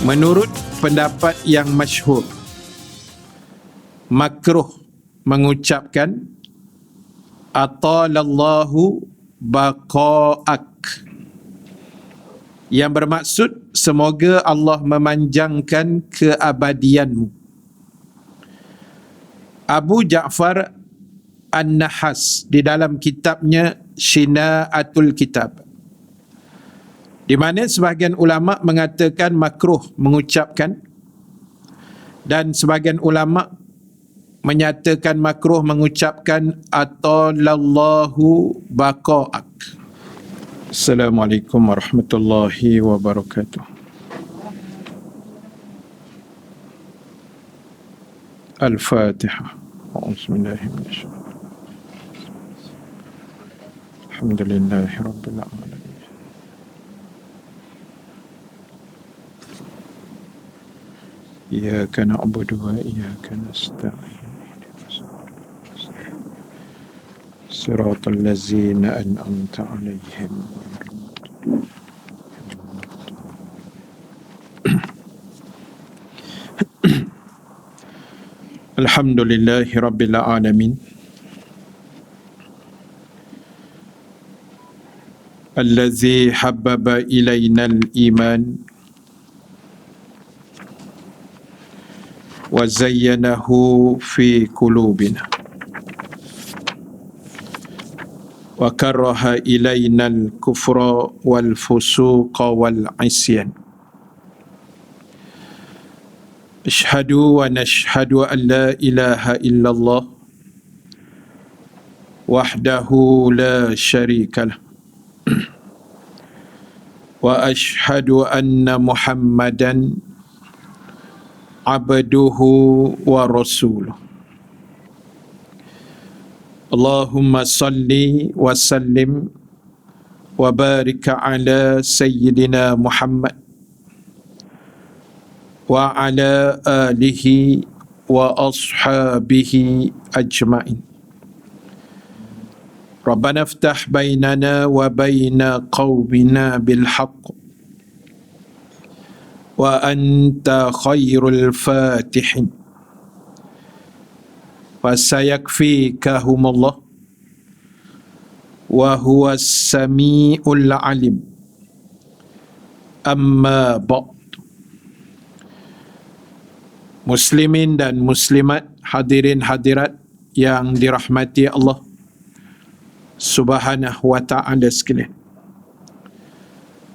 Menurut pendapat yang masyhur, makruh mengucapkan atalallahu baqa'ak, yang bermaksud semoga Allah memanjangkan keabadianmu. Abu Ja'far An-Nahas di dalam kitabnya Shina'atul Kitab, di mana sebahagian ulama mengatakan makruh mengucapkan dan sebahagian ulama menyatakan makruh mengucapkan atalallahu baqa'ak. Assalamualaikum warahmatullahi wabarakatuh. Al-Fatihah. Bismillahirrahmanirrahim. Alhamdulillahirabbil alamin. Iyyaka na'budu wa iyyaka nasta'in. Siratal ladzina an'amta 'alaihim. Alhamdulillahirabbil alamin. Allazi habbaba ilainal iman wa zayyanahu fi qulubina wa karaha ilainal kufra wal fusuqa wal isyan. Ashhadu wa nashhadu an la ilaha illallah wahdahu la syarikalah wa ashhadu anna Muhammadan abduhu wa rasuluh. Allahumma salli wa sallim wa barik ala sayyidina Muhammad wa ala alihi wa ashabihi ajma'in. Rabbana iftah bainana wa baina qaumina bil haqq wa anta khairul fatihin. Fasayakfikahumullah wa huwas sami'ul alim. Amma ba'd. Muslimin dan muslimat, hadirin hadirat yang dirahmati Allah Subhanahu wa ta'ala sekalian.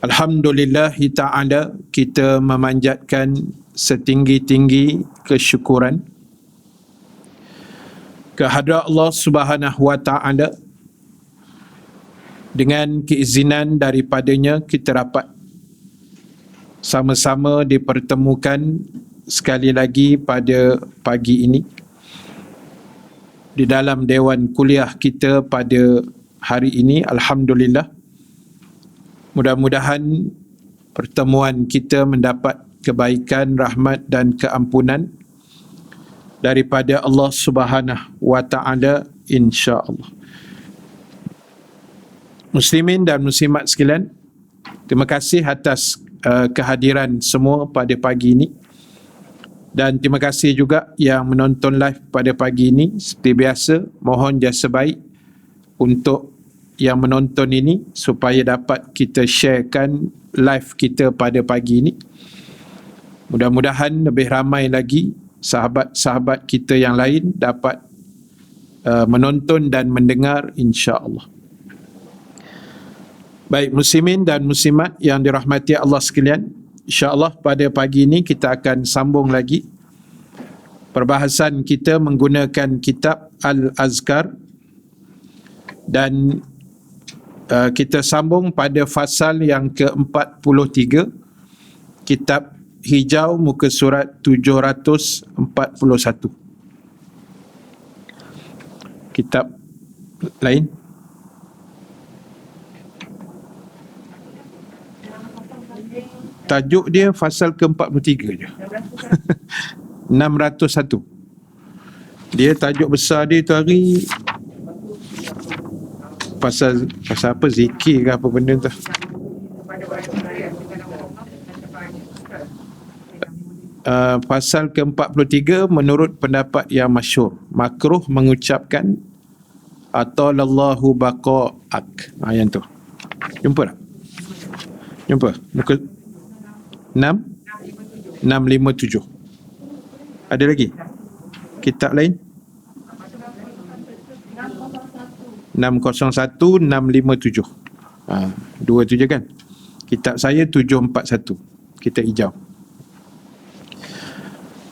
Alhamdulillahi ta'ala, kita memanjatkan setinggi-tinggi kesyukuran kehadrat Allah Subhanahu wa ta'ala. Dengan keizinan daripadanya kita dapat sama-sama dipertemukan sekali lagi pada pagi ini di dalam dewan kuliah kita pada hari ini. Alhamdulillah, mudah-mudahan pertemuan kita mendapat kebaikan, rahmat dan keampunan daripada Allah Subhanahu wa ta'ala, insya-Allah. Muslimin dan muslimat sekalian, terima kasih atas kehadiran semua pada pagi ini. Dan terima kasih juga yang menonton live pada pagi ini. Seperti biasa, mohon jasa baik untuk yang menonton ini supaya dapat kita sharekan live kita pada pagi ini. Mudah-mudahan lebih ramai lagi sahabat-sahabat kita yang lain dapat menonton dan mendengar, insya-Allah. Baik muslimin dan muslimat yang dirahmati Allah sekalian, insya-Allah pada pagi ini kita akan sambung lagi perbahasan kita menggunakan kitab Al-Azkar, dan kita sambung pada fasal yang ke-43, kitab hijau, muka surat 741. Kitab lain tajuk dia fasal ke-43 je. 601. Dia tajuk besar dia tu hari pasal apa, zikir ke apa benda tu. pasal ke-43 menurut pendapat yang masyhur, makruh mengucapkan atalallahu baqa'ak. Yang tu. Jumpa tak? Jumpa? Muka 6 657. Ada lagi? Kitab lain? 601 657. Dua tu je kan? Kitab saya 741. Kitab hijau.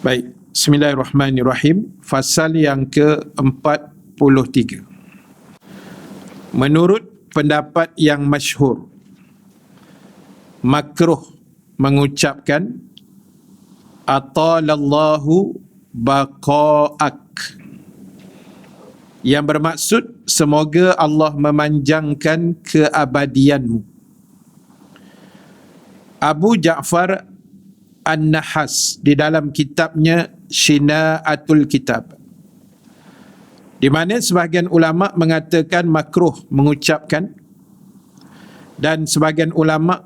Baik, bismillahirrahmanirrahim. Fasal yang ke-43. Menurut pendapat yang masyhur, makruh mengucapkan atalallahu baqa'ak, yang bermaksud semoga Allah memanjangkan keabadianmu. Abu Ja'far An-Nahas di dalam kitabnya Shina'atul Kitab, di mana sebahagian ulama mengatakan makruh mengucapkan dan sebahagian ulama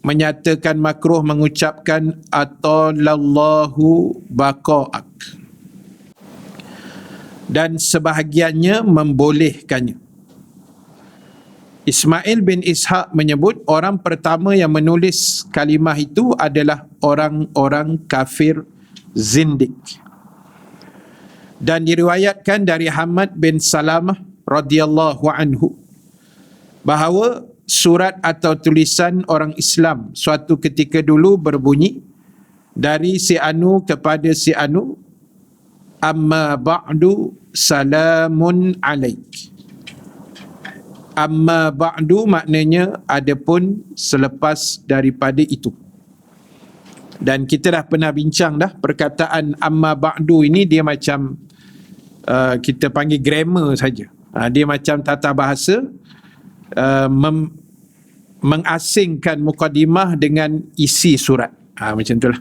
menyatakan makruh mengucapkan atalallahu baqa'ak, dan sebahagiannya membolehkannya. Ismail bin Ishaq menyebut orang pertama yang menulis kalimah itu adalah orang-orang kafir zindik. Dan diriwayatkan dari Hamad bin Salamah radhiyallahu anhu bahawa surat atau tulisan orang Islam suatu ketika dulu berbunyi, dari si Anu kepada si Anu, amma ba'du salamun alaik. Amma ba'du maknanya adapun selepas daripada itu. Dan kita dah pernah bincang dah, perkataan amma ba'du ini dia macam kita panggil grammar saja. Dia macam tata bahasa mengasingkan mukadimah dengan isi surat. Macam itulah.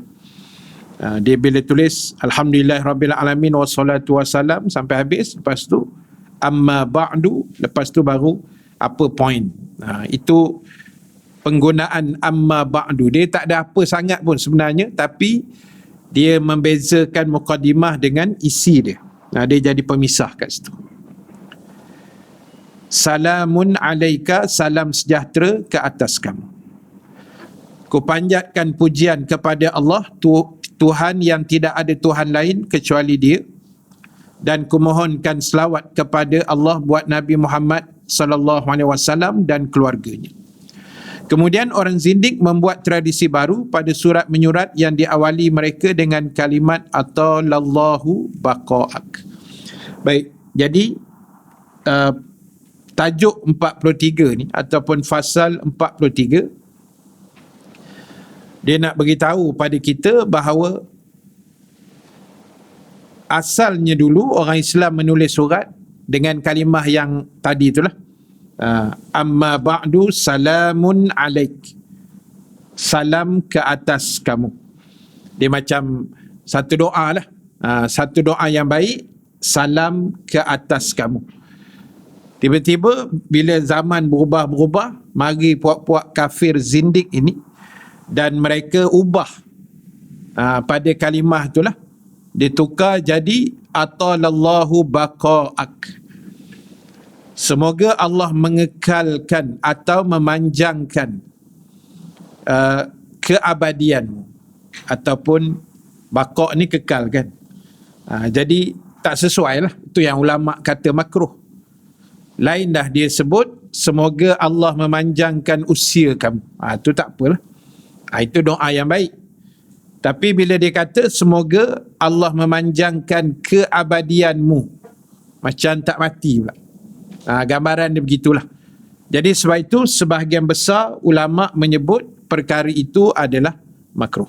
Dia bila tulis alhamdulillah rabbil alamin wassalatu wassalam sampai habis, lepas tu amma ba'du, lepas tu baru apa point. Itu penggunaan amma ba'du. Dia tak ada apa sangat pun sebenarnya, tapi dia membezakan mukadimah dengan isi dia. Dia jadi pemisah kat situ. Salamun alaika, salam sejahtera ke atas kamu. Kupanjatkan pujian kepada Allah, Tuhan yang tidak ada Tuhan lain kecuali Dia, dan kumohonkan selawat kepada Allah buat Nabi Muhammad sallallahu alaihi wasallam dan keluarganya. Kemudian orang zindik membuat tradisi baru pada surat menyurat yang diawali mereka dengan kalimat atalallahu baqa'ak. Baik, jadi tajuk 43 ni ataupun fasal 43, dia nak beritahu pada kita bahawa asalnya dulu orang Islam menulis surat dengan kalimah yang tadi itulah, amma ba'du salamun alaik, salam ke atas kamu. Dia macam satu doa lah, satu doa yang baik, salam ke atas kamu. Tiba-tiba bila zaman berubah-berubah, mari puak-puak kafir zindik ini dan mereka ubah pada kalimah itulah, ditukar jadi atalallahu baqa'ak, semoga Allah mengekalkan atau memanjangkan keabadianmu, ataupun baqa' ni kekal kan. Jadi tak sesuai lah, itu yang ulama kata makruh. Lain dah dia sebut semoga Allah memanjangkan usia kamu, itu tak apalah, itu doa yang baik. Tapi bila dia kata semoga Allah memanjangkan keabadianmu, macam tak mati pula. Gambaran dia begitulah. Jadi sebab itu sebahagian besar ulama menyebut perkara itu adalah makruh.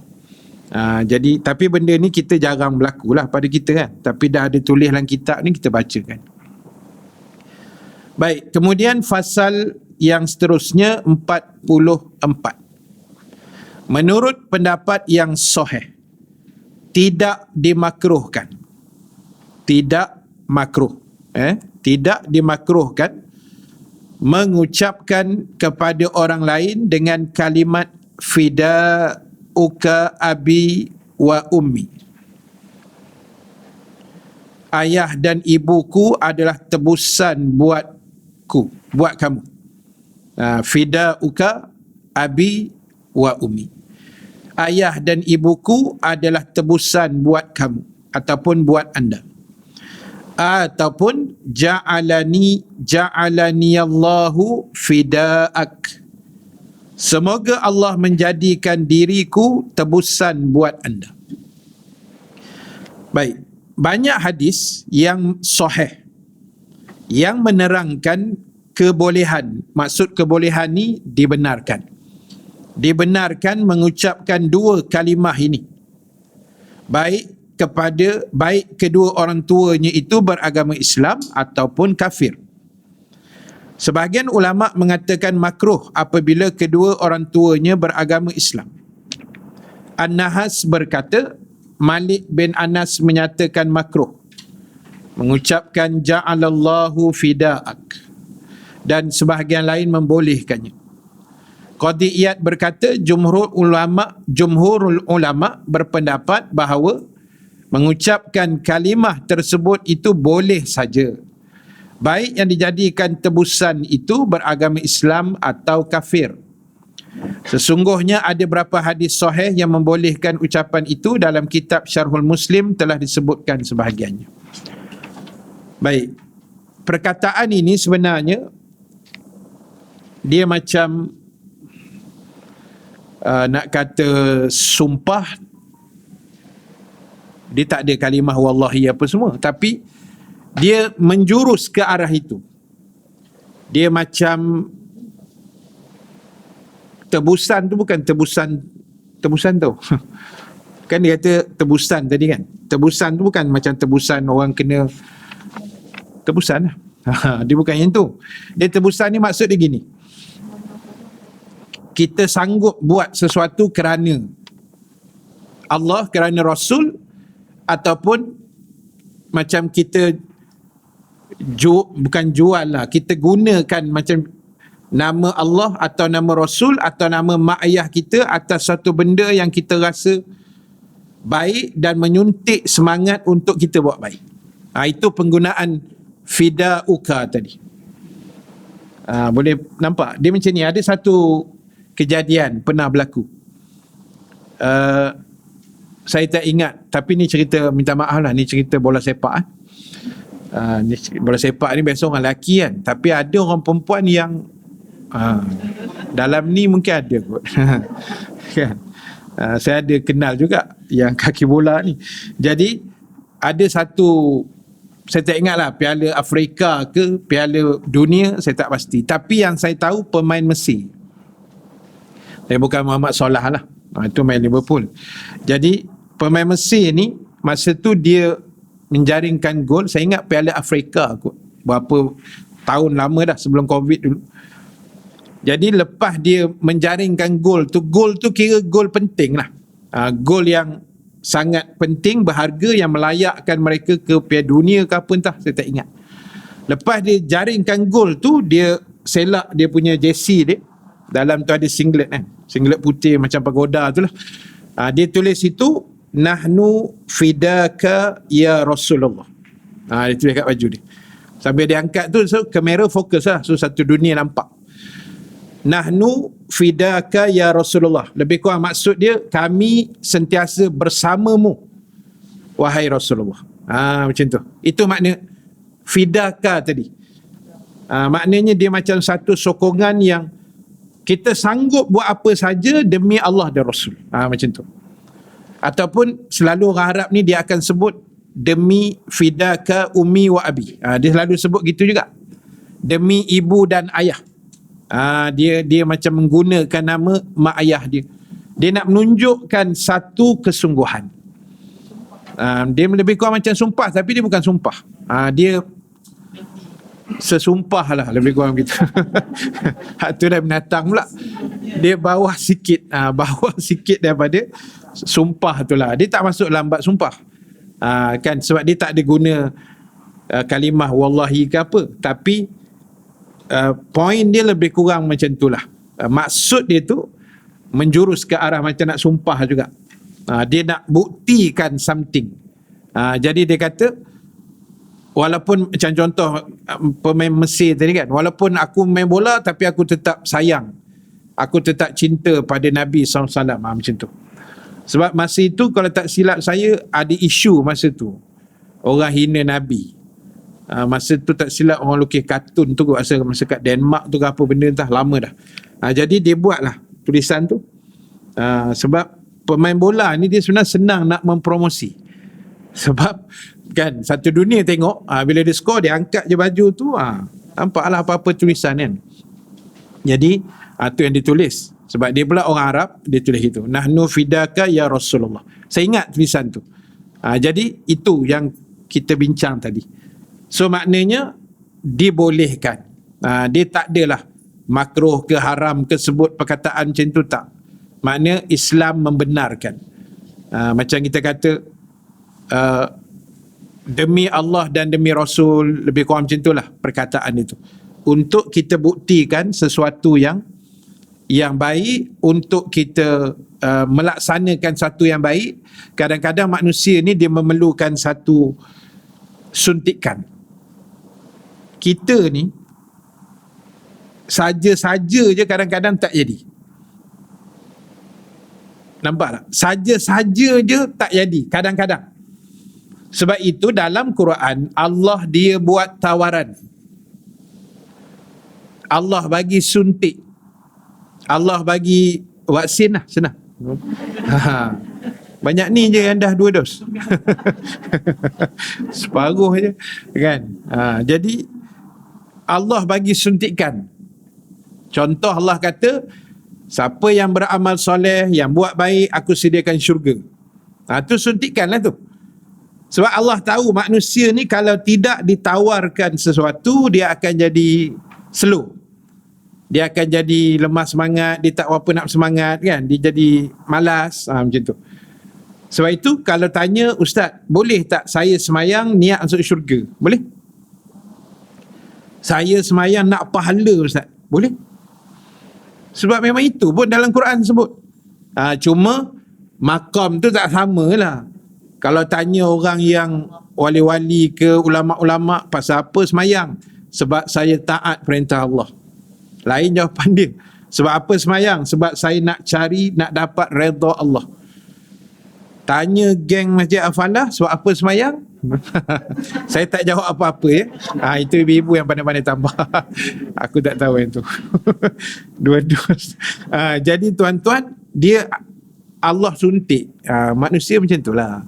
Jadi tapi benda ni kita jarang berlaku lah pada kita kan. Tapi dah ada tulis dalam kitab ni, kita baca kan. Baik, kemudian fasal yang seterusnya 44. Menurut pendapat yang sahih, tidak dimakruhkan. Tidak makruh. Tidak dimakruhkan mengucapkan kepada orang lain dengan kalimat fida'uka abi wa ummi. Ayah dan ibuku adalah tebusan buat kamu. Fidauka abi wa ummi. Ayah dan ibuku adalah tebusan buat kamu ataupun buat anda. Ataupun ja'alani Allahu fidaak. Semoga Allah menjadikan diriku tebusan buat anda. Baik. Banyak hadis yang sahih yang menerangkan kebolehan. Maksud kebolehan ni dibenarkan. Dibenarkan mengucapkan dua kalimah ini. Baik kedua orang tuanya itu beragama Islam ataupun kafir. Sebahagian ulama mengatakan makruh apabila kedua orang tuanya beragama Islam. An-Nahas berkata, Malik bin Anas menyatakan makruh mengucapkan ja'alallahu fida'ak, dan sebahagian lain membolehkannya. Qadhi Iyad berkata jumhurul ulama berpendapat bahawa mengucapkan kalimah tersebut itu boleh saja, baik yang dijadikan tebusan itu beragama Islam atau kafir. Sesungguhnya ada beberapa hadis sahih yang membolehkan ucapan itu. Dalam kitab Syarhul Muslim telah disebutkan sebahagiannya. Baik, perkataan ini sebenarnya dia macam nak kata sumpah. Dia tak ada kalimah wallahi apa semua, tapi dia menjurus ke arah itu. Dia macam tebusan tu bukan tebusan tu. Kan dia kata tebusan tadi kan. Tebusan tu bukan macam tebusan orang kena tebusan lah. Dia bukan yang tu. Dia tebusan ni maksud dia gini. Kita sanggup buat sesuatu kerana Allah, kerana Rasul, ataupun macam kita bukan jual lah, kita gunakan macam nama Allah atau nama Rasul atau nama mak ayah kita atas satu benda yang kita rasa baik dan menyuntik semangat untuk kita buat baik. Itu penggunaan fidauka tadi. Boleh nampak? Dia macam ni. Ada satu kejadian pernah berlaku. Saya tak ingat, tapi ni cerita, minta maaf lah, ni cerita bola sepak. Bola sepak ni biasa orang lelaki kan, tapi ada orang perempuan yang dalam ni mungkin ada kot. Kan? Saya ada kenal juga yang kaki bola ni. Jadi ada satu, saya tak ingat lah, Piala Afrika ke Piala Dunia, saya tak pasti, tapi yang saya tahu pemain Mesir. Saya bukan Muhammad Salah lah, itu main Liverpool. Jadi pemain Mesir ni masa tu dia menjaringkan gol. Saya ingat Piala Afrika kot, berapa tahun lama dah sebelum Covid dulu. Jadi lepas dia menjaringkan gol tu kira gol penting lah. Gol yang sangat penting, berharga, yang melayakkan mereka ke Piala Dunia ke apa entah, saya tak ingat. Lepas dia jaringkan gol tu, dia selak dia punya jersey dia. Dalam tu ada singlet kan, singlet putih macam pagoda tu lah. Dia tulis situ, nahnu fidaka ya Rasulullah. Dia tulis kat baju dia. Sambil dia angkat tu, so kamera fokus lah, so satu dunia nampak. Nahnu fidaka ya Rasulullah. Lebih kurang maksud dia, kami sentiasa bersamamu wahai Rasulullah. Macam tu. Itu makna fidaka tadi. Maknanya dia macam satu sokongan yang kita sanggup buat apa saja demi Allah dan Rasul. Macam tu. Ataupun selalu orang Arab ni dia akan sebut demi fidaka ummi wa abi. Dia selalu sebut gitu juga. Demi ibu dan ayah. Dia macam menggunakan nama mak ayah dia. Dia nak menunjukkan satu kesungguhan. Dia lebih kurang macam sumpah, tapi dia bukan sumpah. Dia sesumpah lah, lebih kurang gitu. Hak tu dah binatang pula. Dia bawah sikit, bawah sikit daripada sumpah tu lah. Dia tak masuk lambat sumpah. Kan, sebab dia tak ada guna kalimah wallahi ke apa. Tapi poin dia lebih kurang macam tu lah. Maksud dia tu menjurus ke arah macam nak sumpah juga. Dia nak buktikan something. Jadi dia kata, walaupun macam contoh pemain Mesir tadi kan, walaupun aku main bola tapi aku tetap sayang, aku tetap cinta pada Nabi SAW, macam tu. Sebab masa itu kalau tak silap saya ada isu masa tu, orang hina Nabi. Masa tu tak silap orang lukis kartun tu, masa kat Denmark tu ke apa benda, entah lama dah. Jadi dia buatlah tulisan tu. Sebab pemain bola ni dia sebenarnya senang nak mempromosi. Sebab kan satu dunia tengok, bila dia skor dia angkat je baju tu, nampaklah apa-apa tulisan kan. Jadi tu yang ditulis. Sebab dia pula orang Arab, dia tulis itu, nahnu fidaka ya Rasulullah. Saya ingat tulisan tu. Jadi itu yang kita bincang tadi. So maknanya dibolehkan. Dia tak adalah makruh ke haram ke sebut perkataan macam tu, tak. Maknanya Islam membenarkan. Macam kita kata demi Allah dan demi Rasul, lebih kurang macam itulah perkataan itu. Untuk kita buktikan sesuatu yang baik, untuk kita melaksanakan satu yang baik. Kadang-kadang manusia ni dia memerlukan satu suntikan. Kita ni saja-saja je kadang-kadang tak jadi. Nampak tak? Saja-saja je tak jadi kadang-kadang. Sebab itu dalam Quran Allah dia buat tawaran. Allah bagi suntik. Allah bagi vaksin lah, senang. Banyak ni je yang dah 2 dos. Separuh je kan. Jadi Allah bagi suntikan. Contoh Allah kata, siapa yang beramal soleh, yang buat baik, aku sediakan syurga. Tu suntikan lah tu. Sebab Allah tahu manusia ni kalau tidak ditawarkan sesuatu, dia akan jadi slow. Dia akan jadi lemah semangat, dia tak apa nak semangat kan, dia jadi malas, macam tu. Sebab itu kalau tanya, Ustaz, boleh tak saya semayang niat masuk syurga? Boleh? Saya semayang nak pahala, Ustaz? Boleh? Sebab memang itu pun dalam Quran sebut. Cuma makam tu tak sama lah. Kalau tanya orang yang wali-wali ke ulama'-ulama', pasal apa semayang? Sebab saya taat perintah Allah. Lain jawapan dia. Sebab apa semayang? Sebab saya nak cari, nak dapat redha Allah. Tanya geng Masjid Al-Falah, sebab apa semayang? Saya tak jawab apa-apa ya. Itu ibu-ibu yang pandai-pandai tambah. Aku tak tahu yang tu. 2 dos. Jadi tuan-tuan, dia Allah suntik. Manusia macam tu lah.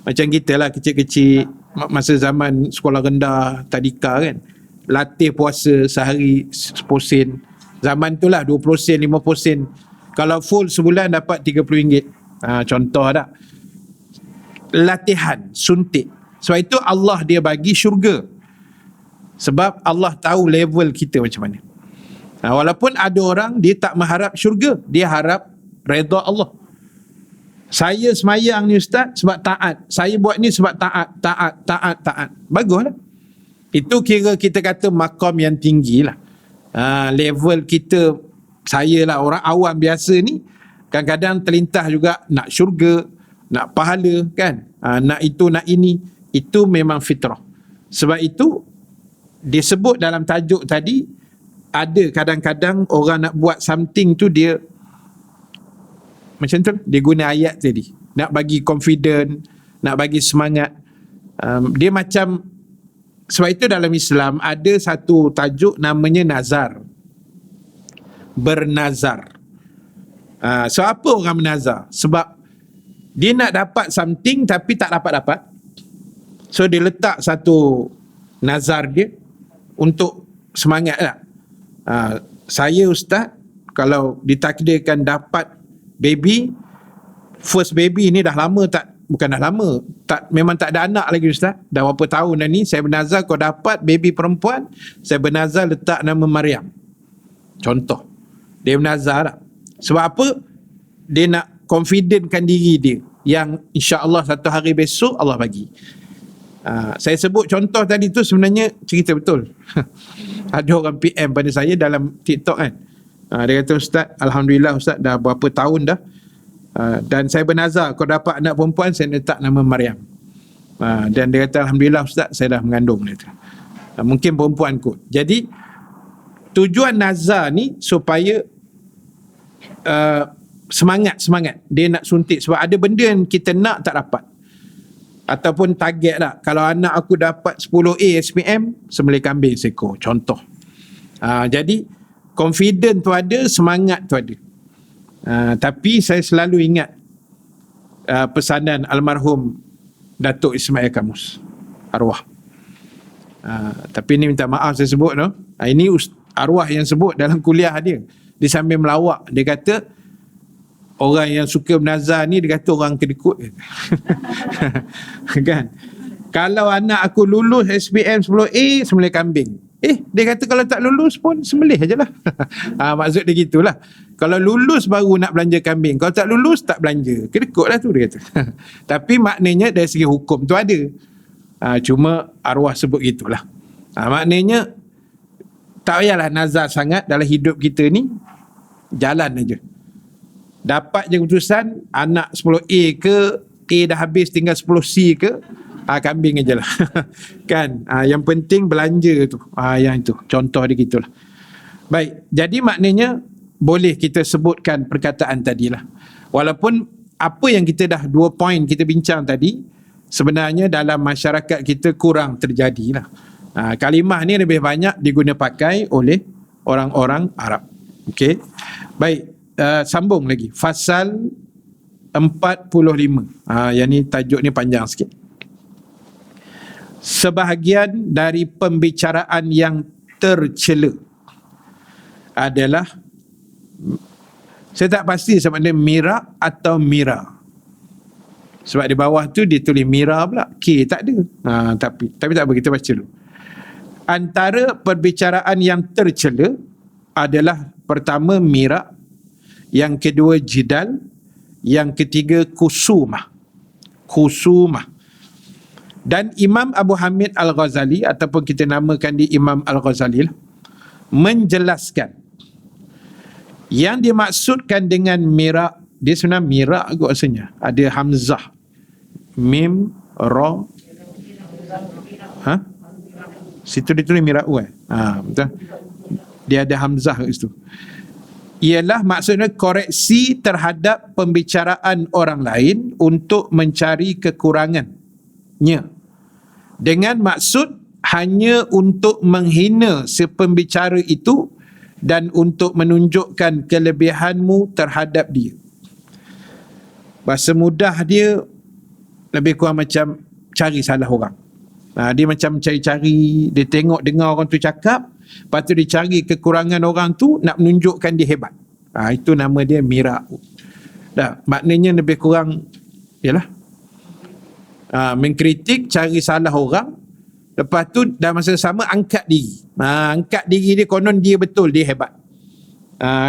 Macam kita lah kecil-kecil, masa zaman sekolah rendah, tadika kan, latih puasa sehari 10 sen. Zaman tu lah 20 sen, 50 sen. Kalau full sebulan dapat RM30. Contoh tak? Latihan, suntik. Sebab itu Allah dia bagi syurga. Sebab Allah tahu level kita macam mana. Walaupun ada orang dia tak mengharap syurga, dia harap redha Allah. Saya semayang ni Ustaz sebab taat. Saya buat ni sebab taat. Baguslah. Itu kira kita kata makam yang tinggi lah. Level kita, saya lah orang awam biasa ni, kadang-kadang terlintas juga nak syurga, nak pahala kan, nak itu nak ini. Itu memang fitrah. Sebab itu disebut dalam tajuk tadi, ada kadang-kadang orang nak buat something tu dia macam tu, dia guna ayat tadi nak bagi confident, nak bagi semangat. Dia macam, sebab itu dalam Islam ada satu tajuk namanya nazar, bernazar. So apa orang bernazar? Sebab dia nak dapat something tapi tak dapat-dapat. So dia letak satu nazar dia untuk semangat lah. Saya Ustaz, kalau ditakdirkan dapat baby, first baby ni dah lama tak, bukan dah lama, tak, memang tak ada anak lagi Ustaz. Dah berapa tahun dah ni, saya bernazar kalau dapat baby perempuan, saya bernazar letak nama Maryam. Contoh. Dia bernazar tak? Sebab apa? Dia nak confidentkan diri dia yang insya-Allah satu hari besok Allah bagi. Saya sebut contoh tadi tu sebenarnya cerita betul. Ada orang PM pada saya dalam TikTok kan. Dia kata, Ustaz, Alhamdulillah Ustaz, dah berapa tahun dah Dan saya bernazar, kalau dapat anak perempuan saya letak nama Maryam. Dan dia kata, alhamdulillah Ustaz, saya dah mengandung. Dia kata. Mungkin perempuan kot. Jadi tujuan nazar ni supaya semangat dia nak suntik, sebab ada benda yang kita nak tak dapat, ataupun target lah. Kalau anak aku dapat 10A SPM, sembelih kambing seekor, contoh. Jadi confident tu ada, semangat tu ada. Tapi saya selalu ingat pesanan almarhum Datuk Ismail Kamus, arwah. Tapi ni minta maaf saya sebut no. Ini arwah yang sebut dalam kuliah dia. Dia sambil melawak, dia kata orang yang suka bernazar ni, dia kata orang kedekut. Kan? Kalau anak aku lulus SPM 10A, sembelih kambing. Dia kata kalau tak lulus pun sembelih je lah. Maksud dia gitulah. Kalau lulus baru nak belanja kambing, kalau tak lulus tak belanja. Kedekut lah tu, dia kata. Tapi maknanya dari segi hukum tu ada. Cuma arwah sebut gitulah. Maknanya tak payahlah nazar sangat dalam hidup kita ni. Jalan aja. Dapat je keputusan, anak 10A ke, A dah habis tinggal 10C ke, kambing aja lah. Kan? Yang penting belanja tu. Yang itu. Contoh dia gitulah. Baik. Jadi maknanya boleh kita sebutkan perkataan tadilah. Walaupun apa yang kita dah 2 poin kita bincang tadi, sebenarnya dalam masyarakat kita kurang terjadilah. Kalimah ni lebih banyak diguna pakai oleh orang-orang Arab. Okey. Baik. Sambung lagi. Fasal 45. Yang ni tajuk ni panjang sikit. Sebahagian dari pembicaraan yang tercela adalah, saya tak pasti sama ada mirak atau mira. Sebab di bawah tu dia tulis mira pula. K tak ada. Tapi tak apa, kita baca dulu. Antara perbicaraan yang tercela adalah pertama mirak, yang kedua jidal, yang ketiga kusumah. Dan Imam Abu Hamid Al-Ghazali, ataupun kita namakan dia Imam Al-Ghazali, menjelaskan yang dimaksudkan dengan mirak, dia sebenarnya mirak kot rasanya. Ada hamzah, mim, ra. Situ dia tulis mirak betul. Dia ada hamzah kat situ. Ialah maksudnya koreksi terhadap pembicaraan orang lain untuk mencari kekurangannya, dengan maksud hanya untuk menghina si pembicara itu dan untuk menunjukkan kelebihanmu terhadap dia. Bahasa mudah dia lebih kurang macam cari salah orang. Dia macam cari-cari, dia tengok dengar orang tu cakap, lepas tu dia cari kekurangan orang tu nak menunjukkan dia hebat. Itu nama dia mirak. Maknanya lebih kurang ialah mengkritik, cari salah orang, lepas tu dalam masa sama angkat diri. Angkat diri dia, konon dia betul, dia hebat.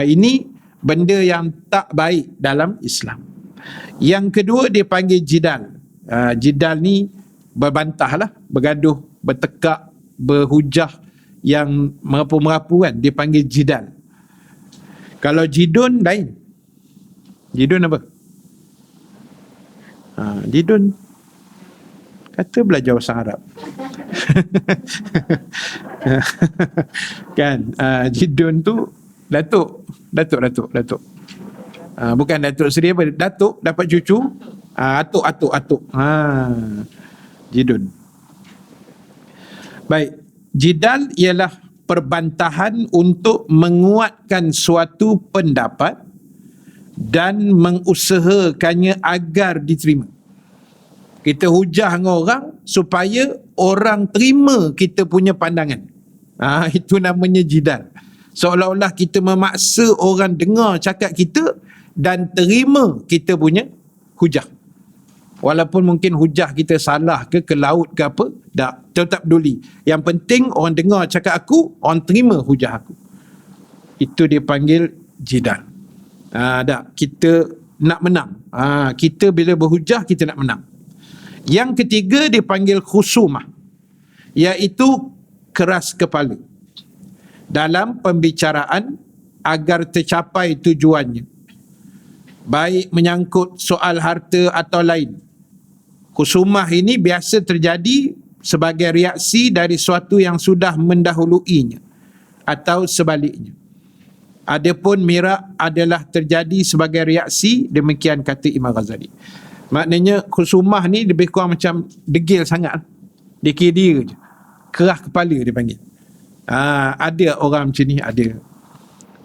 Ini benda yang tak baik dalam Islam. Yang kedua dia panggil jidal. Jidal ni berbantah lah, bergaduh, bertekak, berhujah yang merapu-merapu kan, dia panggil jidal. Kalau jidun lain. Jidun apa? Jidun kata belajar bahasa Arab. Kan? Jidun tu Datuk. Bukan Datuk Seri apa? Datuk dapat cucu. Atuk. Jidun. Baik. Jidal ialah perbantahan untuk menguatkan suatu pendapat dan mengusahakannya agar diterima. Kita hujah dengan orang supaya orang terima kita punya pandangan. Itu namanya jidal. Seolah-olah kita memaksa orang dengar cakap kita dan terima kita punya hujah. Walaupun mungkin hujah kita salah ke laut ke apa, tak peduli. Yang penting orang dengar cakap aku, orang terima hujah aku. Itu dia panggil jidal. Kita nak menang. Kita bila berhujah kita nak menang. Yang ketiga dipanggil khusumah, iaitu keras kepala dalam pembicaraan agar tercapai tujuannya. baik menyangkut soal harta atau lain. Khusumah ini biasa terjadi sebagai reaksi dari sesuatu yang sudah mendahuluinya atau sebaliknya. Adapun mirak adalah terjadi sebagai reaksi, demikian kata Imam Ghazali. Maknanya khusumah ni lebih kurang macam degil sangat. Dikira je. Kerah kepala dia panggil. Ada orang macam ni, ada.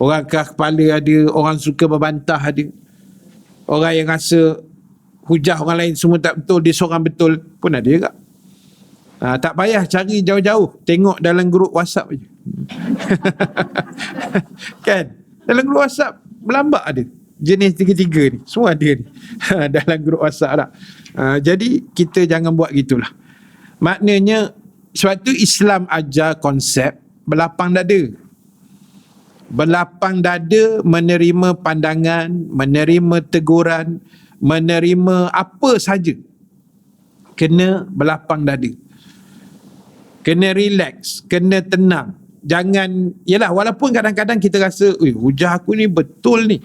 Orang kerah kepala ada, orang suka membantah ada. Orang yang rasa hujah orang lain semua tak betul, dia seorang betul pun ada juga. Tak payah cari jauh-jauh, tengok dalam grup WhatsApp je. Kan? Dalam grup WhatsApp melambak ada. Jenis tiga-tiga ni, semua ada ni. Dalam grup WhatsApp lah. Jadi kita jangan buat gitulah. Maknanya sebab tu Islam ajar konsep berlapang dada. Berlapang dada, menerima pandangan, menerima teguran, menerima apa saja. Kena berlapang dada. Kena relax, kena tenang. Jangan, yalah walaupun kadang-kadang kita rasa, hujah aku ni betul ni.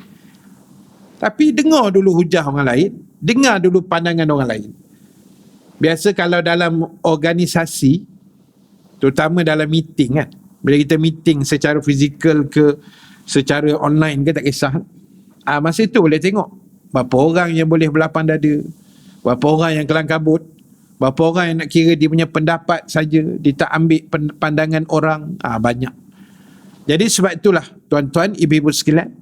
Tapi dengar dulu hujah orang lain, dengar dulu pandangan orang lain. Biasa kalau dalam organisasi, terutama dalam meeting kan, bila kita meeting secara fizikal ke secara online ke tak kisah, masa itu boleh tengok berapa orang yang boleh berlapang dada, berapa orang yang kelang kabut, berapa orang yang nak kira dia punya pendapat saja, dia tak ambil pandangan orang. Banyak. Jadi sebab itulah tuan-tuan, ibu-ibu sekalian,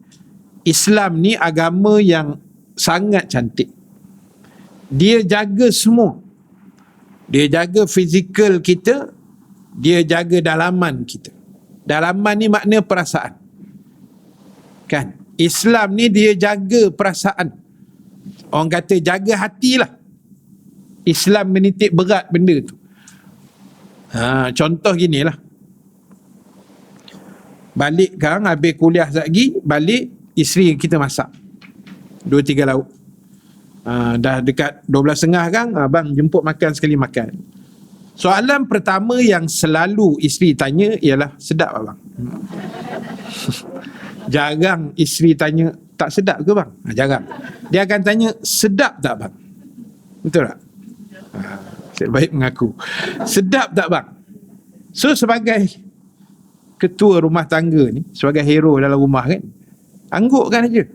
Islam ni agama yang sangat cantik. Dia jaga semua. Dia jaga fizikal kita, dia jaga dalaman kita. Dalaman ni makna perasaan. Kan? Islam ni dia jaga perasaan. Orang kata jaga hatilah. Islam menitik berat benda tu. Contoh ginilah. Balik sekarang, habis kuliah lagi, balik, isteri kita masak 2-3 lauk. Dah dekat 12.30 kan, abang jemput makan sekali makan. Soalan pertama yang selalu isteri tanya ialah, sedap abang? Jarang isteri tanya, tak sedap ke bang? Jarang. Dia akan tanya, sedap tak bang? Betul tak? Saya baik mengaku. Sedap tak bang? So sebagai ketua rumah tangga ni, sebagai hero dalam rumah kan, anggukkan aja.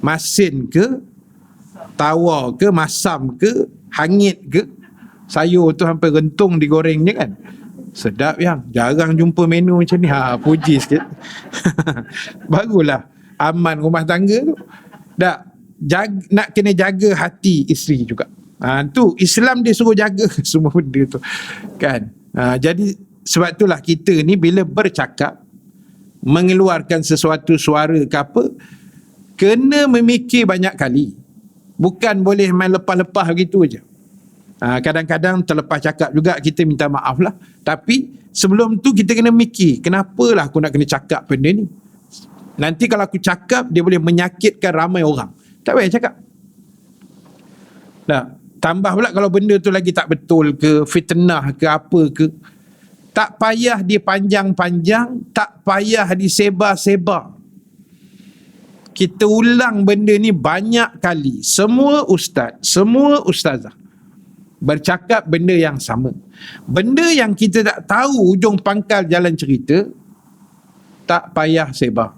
Masin ke, tawar ke, masam ke, hangit ke, sayur tu hampir rentung digorengnya kan. Sedap yang, jarang jumpa menu macam ni. Puji sikit. Bagulah aman rumah tangga tu. Nak kena jaga hati isteri juga. Tu Islam dia suruh jaga semua benda tu kan. Jadi sebab itulah kita ni bila bercakap, mengeluarkan sesuatu suara ke apa, kena memikir banyak kali. Bukan boleh main lepas-lepas begitu aja. Kadang-kadang terlepas cakap juga, kita minta maaf lah. Tapi sebelum tu kita kena mikir, kenapalah aku nak kena cakap benda ni. Nanti kalau aku cakap, dia boleh menyakitkan ramai orang. Tak payah cakap. Tambah pula kalau benda tu lagi tak betul ke, fitnah ke apa ke, tak payah dia panjang-panjang, tak payah disebar-sebar. Kita ulang benda ni banyak kali. Semua ustaz, semua ustazah bercakap benda yang sama. Benda yang kita tak tahu ujung pangkal jalan cerita, tak payah sebar.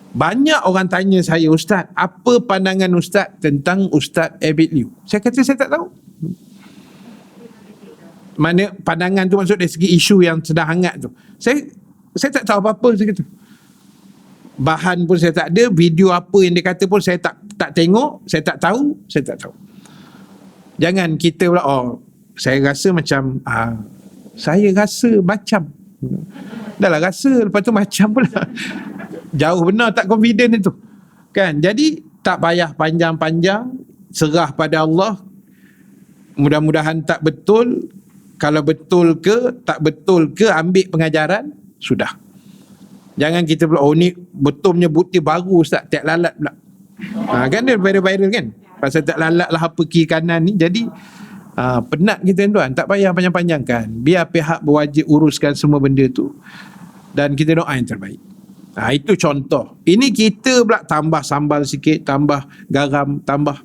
Banyak orang tanya saya, ustaz, apa pandangan ustaz tentang Ustaz Abid Liu? Saya kata saya tak tahu. Mana pandangan tu maksud dari segi isu yang sedang hangat tu. Saya tak tahu apa-apa, saya kata. Bahan pun saya tak ada, video apa yang dia kata pun saya tak tengok, saya tak tahu. Jangan kita pula, saya rasa macam, saya rasa macam. Dah lah rasa, lepas tu macam pula. Jauh benar tak confident itu. Kan? Jadi tak payah panjang-panjang, serah pada Allah. Mudah-mudahan tak betul. Kalau betul ke, tak betul ke, ambil pengajaran, sudah. Jangan kita pula, ni betulnya bukti baru ustaz, tak lalat pula. Kan dia viral-viral kan? Pasal tak lalat lah apa kiri kanan ni. Jadi penat kita tuan, tak payah panjang-panjangkan. Biar pihak berwajib uruskan semua benda tu. Dan kita doa yang terbaik. Itu contoh. Ini kita pula tambah sambal sikit, tambah garam, tambah.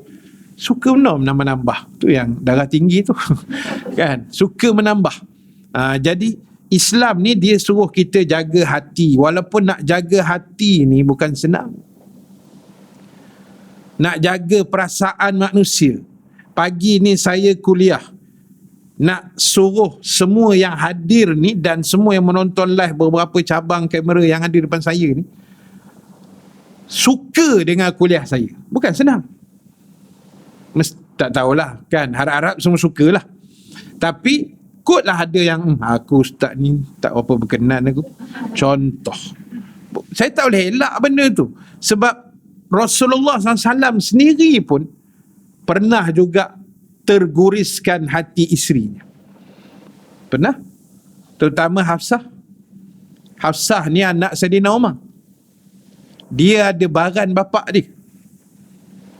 Suka menambah. Tu yang darah tinggi tu. Kan? Suka menambah. Jadi Islam ni dia suruh kita jaga hati. Walaupun nak jaga hati ni bukan senang. Nak jaga perasaan manusia. Pagi ni saya kuliah. Nak suruh semua yang hadir ni dan semua yang menonton live beberapa cabang kamera yang ada depan saya ni suka dengan kuliah saya. Bukan senang. Tak tahulah kan. Harap-harap semua sukalah. Tapi kotlah ada yang aku ustaz ni tak apa berkenan aku. Contoh. Saya tak boleh elak benda tu. Sebab Rasulullah SAW sendiri pun pernah juga terguriskan hati isterinya. Pernah? Terutama Hafsah. Hafsah ni anak Saidina Umar. Dia ada baran bapak dia.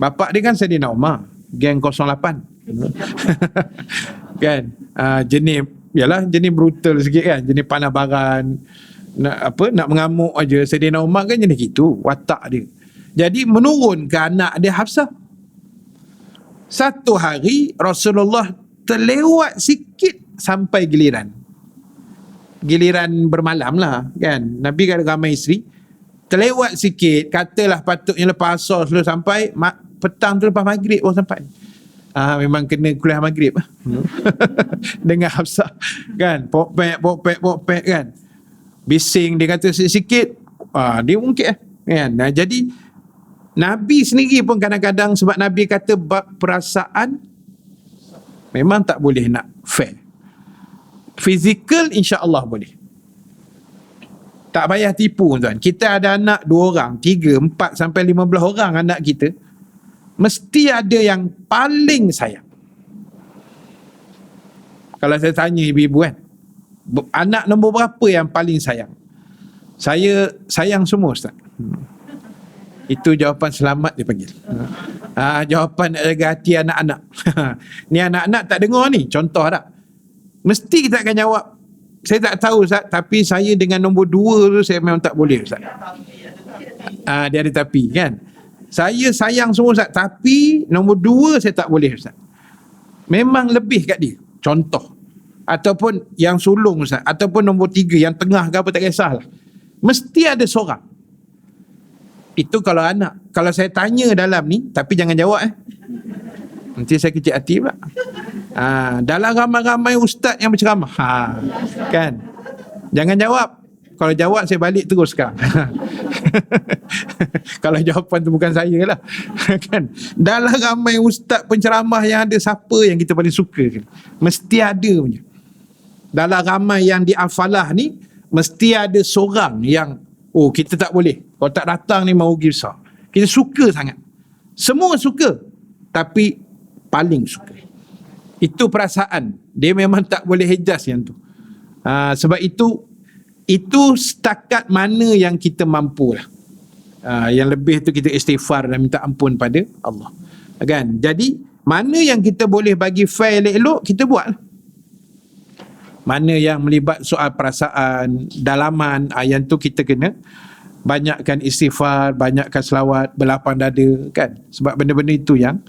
Bapak dia kan Saidina Umar, geng 08. Kan? Jenis brutal sikit kan, jenis panah baran, nak mengamuk aja. Saidina Umar kan jenis gitu watak dia. Jadi menurun ke anak dia Hafsah. Satu hari Rasulullah terlewat sikit sampai giliran bermalam lah kan. Nabi kan ramai isteri. Terlewat sikit, katalah patutnya lepas asar sudah sampai, petang tu lepas maghrib sampai. Memang kena kuliah maghrib dengan Hafsah kan. Pok-pek kan. Bising dia kata sikit, dia ungkit kan. Jadi Nabi sendiri pun kadang-kadang, sebab Nabi kata bab perasaan memang tak boleh nak fair. Fizikal insya-Allah boleh. Tak payah tipu tuan. Kita ada anak 2 orang, 3, 4 sampai 15 orang anak kita. Mesti ada yang paling sayang. Kalau saya tanya ibu-ibu kan, anak nombor berapa yang paling sayang? Saya sayang semua ustaz. Itu jawapan selamat dia panggil. Jawapan nak jaga hati anak-anak. Ni anak-anak tak dengar ni, contoh tak? Mesti kita akan jawab, saya tak tahu ustaz, tapi saya dengan nombor 2 tu saya memang tak boleh ustaz. Dia ada tapi kan. Saya sayang semua ustaz, tapi nombor 2 saya tak boleh ustaz. Memang lebih kat dia. Contoh. Ataupun yang sulung ustaz, ataupun nombor 3 yang tengah ke apa tak kisahlah. Mesti ada seorang. Itu kalau anak. Kalau saya tanya dalam ni, tapi jangan jawab nanti saya kecil hati pula. Dalam ramai-ramai ustaz yang berceramah, kan, jangan jawab. Kalau jawab saya balik terus sekarang. Kalau jawapan tu bukan saya lah. Kan, dalam ramai ustaz penceramah yang ada, siapa yang kita paling suka? Mesti ada punya. Dalam ramai yang di Al-Falah ni, mesti ada seorang yang kita tak boleh. Kalau tak datang ni mau rugi besar. Kita suka sangat. Semua suka. Tapi paling suka. Itu perasaan. Dia memang tak boleh hejaz yang tu. Sebab itu setakat mana yang kita mampu lah. Yang lebih tu kita istighfar dan minta ampun pada Allah. Kan? Jadi, mana yang kita boleh bagi fair elok, kita buat lah. Mana yang melibat soal perasaan, dalaman, yang tu kita kena banyakkan istighfar, banyakkan selawat, berlapang dada kan. Sebab benda-benda itu yang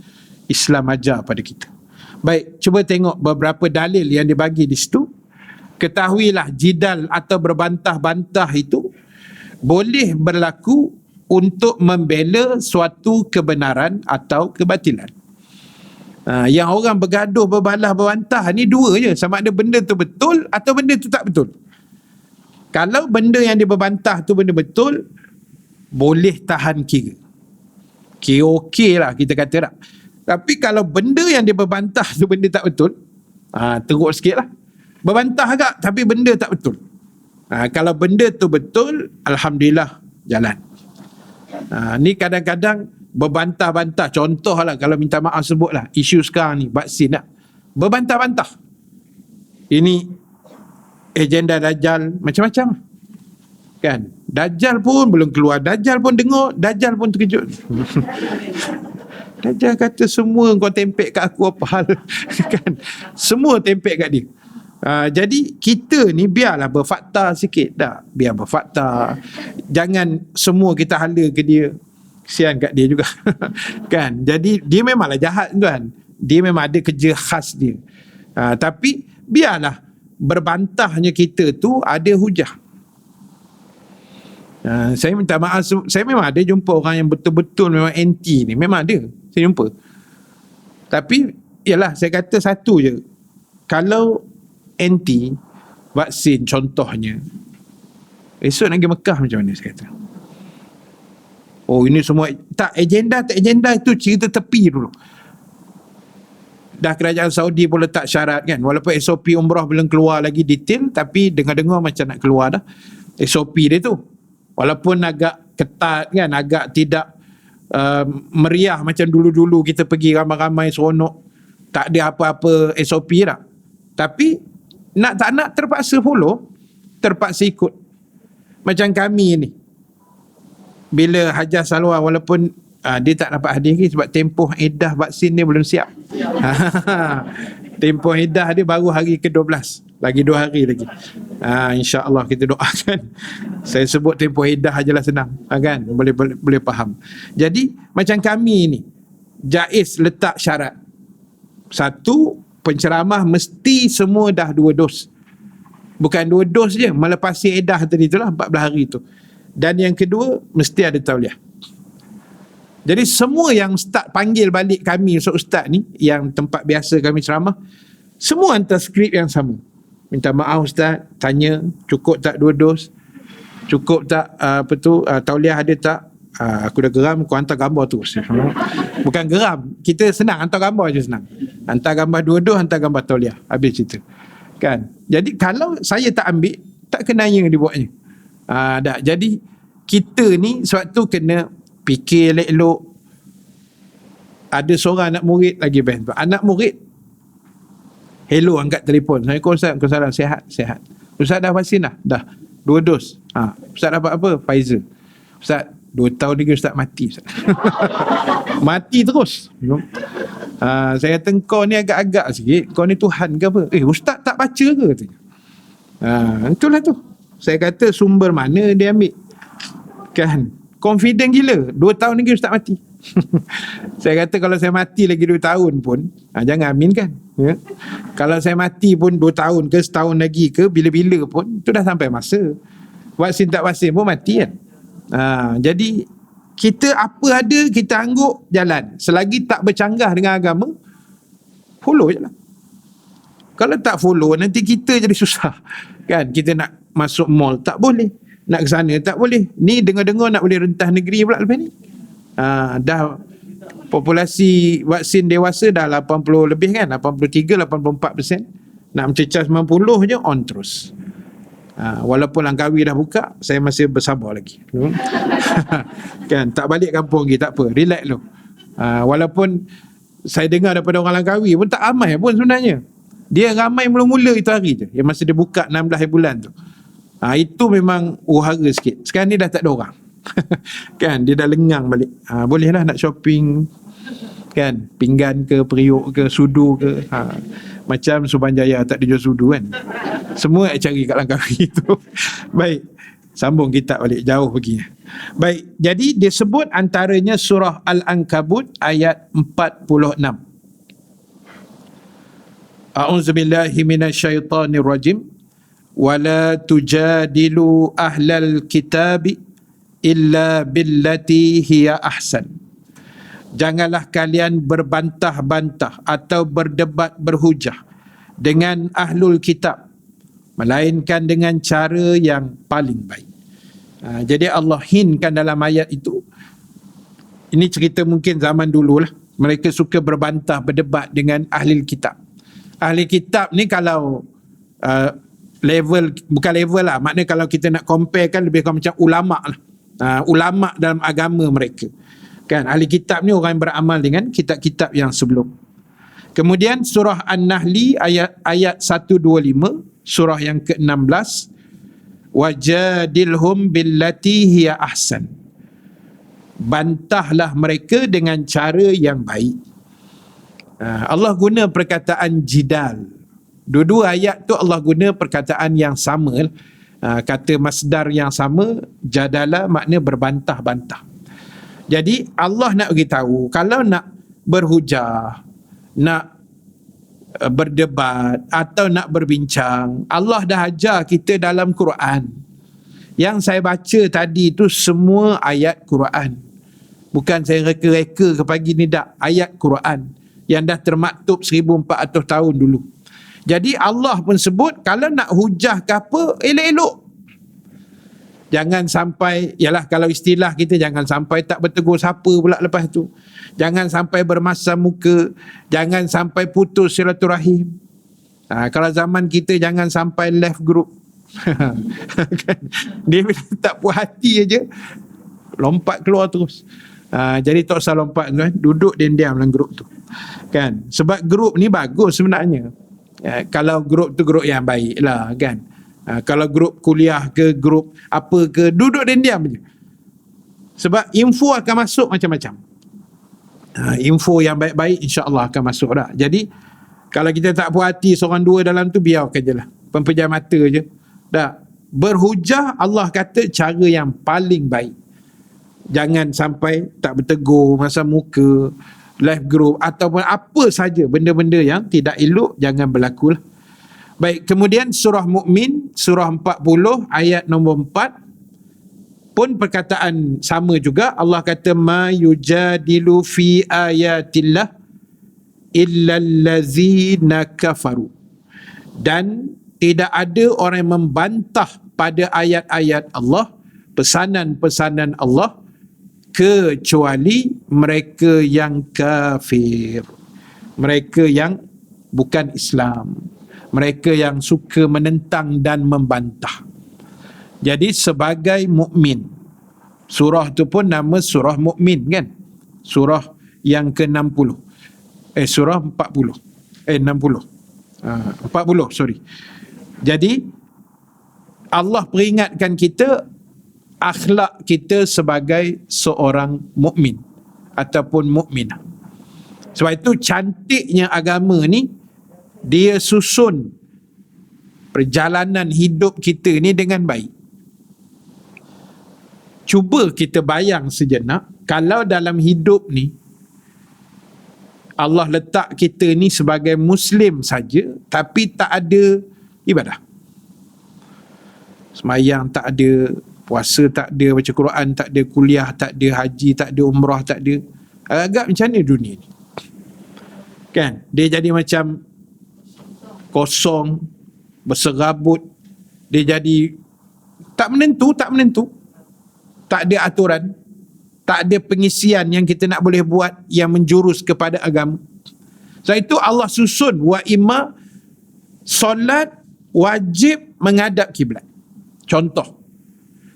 Islam ajar pada kita. Baik, cuba tengok beberapa dalil yang dibagi di situ. Ketahuilah jidal atau berbantah-bantah itu boleh berlaku untuk membela suatu kebenaran atau kebatilan. Yang orang bergaduh, berbalah, berbantah ni 2 je. Sama ada benda tu betul atau benda tu tak betul. Kalau benda yang dia berbantah tu benda betul, boleh tahan kira. Kira okey lah kita kata tak. Tapi kalau benda yang dia berbantah tu benda tak betul, teruk sikit lah. Berbantah agak tapi benda tak betul. Kalau benda tu betul, Alhamdulillah jalan. Ni kadang-kadang berbantah-bantah. Contoh lah, kalau minta maaf sebut lah, isu sekarang ni, vaksin lah. Berbantah-bantah. Ini agenda Dajjal, macam-macam. Kan? Dajjal pun belum keluar. Dajjal pun dengar. Dajjal pun terkejut. Dajjal kata semua kau tempek kat aku apa hal. Kan? Semua tempek kat dia. Jadi kita ni biarlah berfakta sikit dah. Biar berfakta. Jangan semua kita hala ke dia. Kesian kat dia juga. Kan? Jadi dia memanglah jahat tuan. Dia memang ada kerja khas dia. Tapi biarlah berbantahnya kita tu ada hujah. Saya minta maaf. Saya memang ada jumpa orang yang betul-betul memang anti ni. Memang ada. Saya jumpa. Tapi yalah, saya kata satu je. Kalau anti vaksin contohnya, esok nak pergi Mekah macam mana saya kata? Oh, ini semua tak agenda itu cerita tepi dulu. Dah kerajaan Saudi pun letak syarat kan, walaupun SOP umrah belum keluar lagi detail, tapi dengar-dengar macam nak keluar dah SOP dia tu, walaupun agak ketat kan, agak tidak meriah macam dulu-dulu kita pergi ramai-ramai seronok, tak ada apa-apa SOP dah. Tapi nak tak nak terpaksa follow, terpaksa ikut. Macam kami ni, bila Hajar Salwa, walaupun dia tak dapat hadir lagi sebab tempoh edah vaksin dia belum siap. Tempoh edah dia baru hari ke-12, lagi 2 hari lagi. InsyaAllah kita doakan. Saya sebut tempoh edah ajalah senang, kan? Boleh faham. Jadi macam kami ni, JAIS letak syarat. Satu, penceramah mesti semua dah 2 dos. Bukan 2 dos je, melepasi edah tadi itulah 14 hari tu. Dan yang kedua, mesti ada tauliah. Jadi semua yang start panggil balik kami ustaz ni, yang tempat biasa kami ceramah, semua hantar skrip yang sama. Minta maaf ustaz, tanya cukup tak 2 dos? Cukup tak tauliah ada tak? Aku dah geram, kau hantar gambar tu. Bukan geram, kita senang hantar gambar je, senang. Hantar gambar 2 dos, hantar gambar tauliah, habis cerita. Kan? Jadi kalau saya tak ambil, tak kenanya dia buatnya. Dah. Jadi kita ni sebab tu kena fikir elok-elok. Ada seorang anak murid lagi best. Anak murid hello, angkat telefon. Assalamualaikum Ustaz, Waalaikumsalam, sihat. Ustaz dah vaksin dah? Dah 2 dos. Ustaz dapat apa? Pfizer. Ustaz 2 tahun lagi Ustaz mati Ustaz. Mati terus. Saya kata kau ni agak-agak sikit, kau ni Tuhan ke apa? Ustaz tak baca ke? Itulah tu. Saya kata sumber mana dia ambil? Kan? Confident gila. 2 tahun lagi Ustaz mati. Saya kata kalau saya mati lagi 2 tahun pun, jangan aminkan. Ya? Kalau saya mati pun 2 tahun ke, setahun lagi ke, bila-bila pun, itu dah sampai masa. Vaksin tak vaksin pun mati kan. Jadi kita apa ada kita angguk jalan. Selagi tak bercanggah dengan agama, follow je lah. Kalau tak follow, nanti kita jadi susah. Kan? Kita nak masuk mall, tak boleh. Nak ke sana, tak boleh. Ni dengar-dengar nak boleh rentah negeri pula lepas ni. Dah populasi vaksin dewasa dah 80 lebih kan, 83-84%. Nak mencecah 90 je, on terus. Walaupun Langkawi dah buka, saya masih bersabar lagi. Kan, tak balik kampung lagi, tak apa, relax dulu. Walaupun saya dengar daripada orang Langkawi pun tak ramai pun sebenarnya. Dia ramai mula-mula itu hari je, yang masa dia buka 16 bulan tu. Itu memang uhara sikit. Sekarang ni dah tak ada orang. Kan, dia dah lengang balik. Bolehlah nak shopping, kan, pinggan ke, periuk ke, sudu ke. Macam Subanjaya tak ada jual sudu kan. Semua nak cari kat Langkawi tu. Baik, sambung kitab balik, jauh pergi. Baik, jadi dia sebut antaranya surah Al-Ankabut ayat 46. A'udzubillahi minasyaitonirrajim. Wala tujadilu ahlal kitabi illa billati hiya ahsan. Janganlah kalian berbantah-bantah atau berdebat berhujah dengan ahlul kitab, melainkan dengan cara yang paling baik. Jadi Allah hinkan dalam ayat itu, ini cerita mungkin zaman dulu lah, mereka suka berbantah, berdebat dengan ahli kitab. Ahli kitab ni kalau level, bukan level lah, maknanya kalau kita nak compare kan lebih kurang macam ulama' lah. Ulama' dalam agama mereka. Kan, ahli kitab ni orang yang beramal dengan kitab-kitab yang sebelum. Kemudian surah An-Nahli ayat 125, surah yang ke-16, wajadilhum billati hiya ahsan. Bantahlah mereka dengan cara yang baik. Allah guna perkataan jidal. Dua-dua ayat tu Allah guna perkataan yang sama. Kata masdar yang sama, jadala makna berbantah-bantah. Jadi Allah nak beritahu, kalau nak berhujah, nak berdebat atau nak berbincang, Allah dah ajar kita dalam Quran. Yang saya baca tadi tu semua ayat Quran. Bukan saya reka-reka ke pagi ni, tak. Ayat Quran yang dah termaktub 1400 tahun dulu. Jadi Allah pun sebut, kalau nak hujah ke apa, elok-elok. Jangan sampai, yalah kalau istilah kita, jangan sampai tak bertegur siapa pula lepas tu. Jangan sampai bermasam muka. Jangan sampai putus silaturahim. Kalau zaman kita, jangan sampai left group. Dia tak puas hati aja, lompat keluar terus. Jadi tak usah lompat tuan, duduk diam-diam dalam grup tu. Kan? Sebab grup ni bagus sebenarnya. Kalau grup tu grup yang baik lah kan. Kalau grup kuliah ke grup apa ke, duduk diam-diam je. Sebab info akan masuk macam-macam. Info yang baik-baik insya-Allah akan masuk dah. Jadi kalau kita tak puas hati seorang dua dalam tu, biarkan je lah, pempejam mata je. Dah. Berhujah Allah kata cara yang paling baik. Jangan sampai tak bertegur, masa muka, live group ataupun apa saja benda-benda yang tidak elok, jangan berlaku lah. Baik, kemudian surah Mukmin, surah 40 ayat nombor 4 pun perkataan sama juga. Allah kata ma yujadilu fi ayatillah illa allazina kafaru. Dan tidak ada orang yang membantah pada ayat-ayat Allah, pesanan-pesanan Allah, kecuali mereka yang kafir, mereka yang bukan Islam, mereka yang suka menentang dan membantah. Jadi sebagai mukmin, surah tu pun nama surah Mukmin kan, surah yang ke-60, surah 40, 40, sorry. Jadi Allah peringatkan kita akhlak kita sebagai seorang mukmin ataupun mukminah. Sebab itu cantiknya agama ni, dia susun perjalanan hidup kita ni dengan baik. Cuba kita bayang sejenak, kalau dalam hidup ni Allah letak kita ni sebagai Muslim saja, tapi tak ada ibadah. Semayang tak ada, puasa tak ada, baca Quran tak ada, kuliah tak ada, haji tak ada, umrah tak ada. Agak macam mana dunia ni? Kan? Dia jadi macam kosong, berserabut. Dia jadi tak menentu. Tak ada aturan. Tak ada pengisian yang kita nak boleh buat yang menjurus kepada agama. Sebab itu Allah susun wa imma solat wajib menghadap kiblat. Contoh.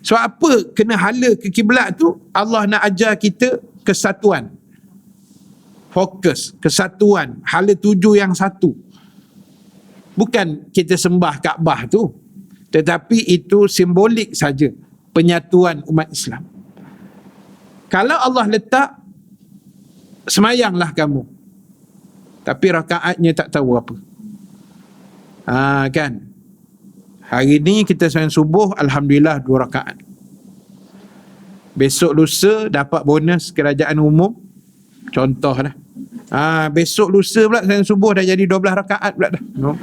Sebab apa kena hala ke kiblat tu? Allah nak ajar kita kesatuan. Fokus, kesatuan, hala tuju yang satu. Bukan kita sembah Kaabah tu, tetapi itu simbolik saja penyatuan umat Islam. Kalau Allah letak semayanglah kamu, tapi rakaatnya tak tahu apa. Kan? Hari ni kita sembahyang subuh, alhamdulillah 2 rakaat. Besok lusa dapat bonus kerajaan umum. Contoh dah. Besok lusa pula sembahyang subuh dah jadi 12 rakaat pula dah. No.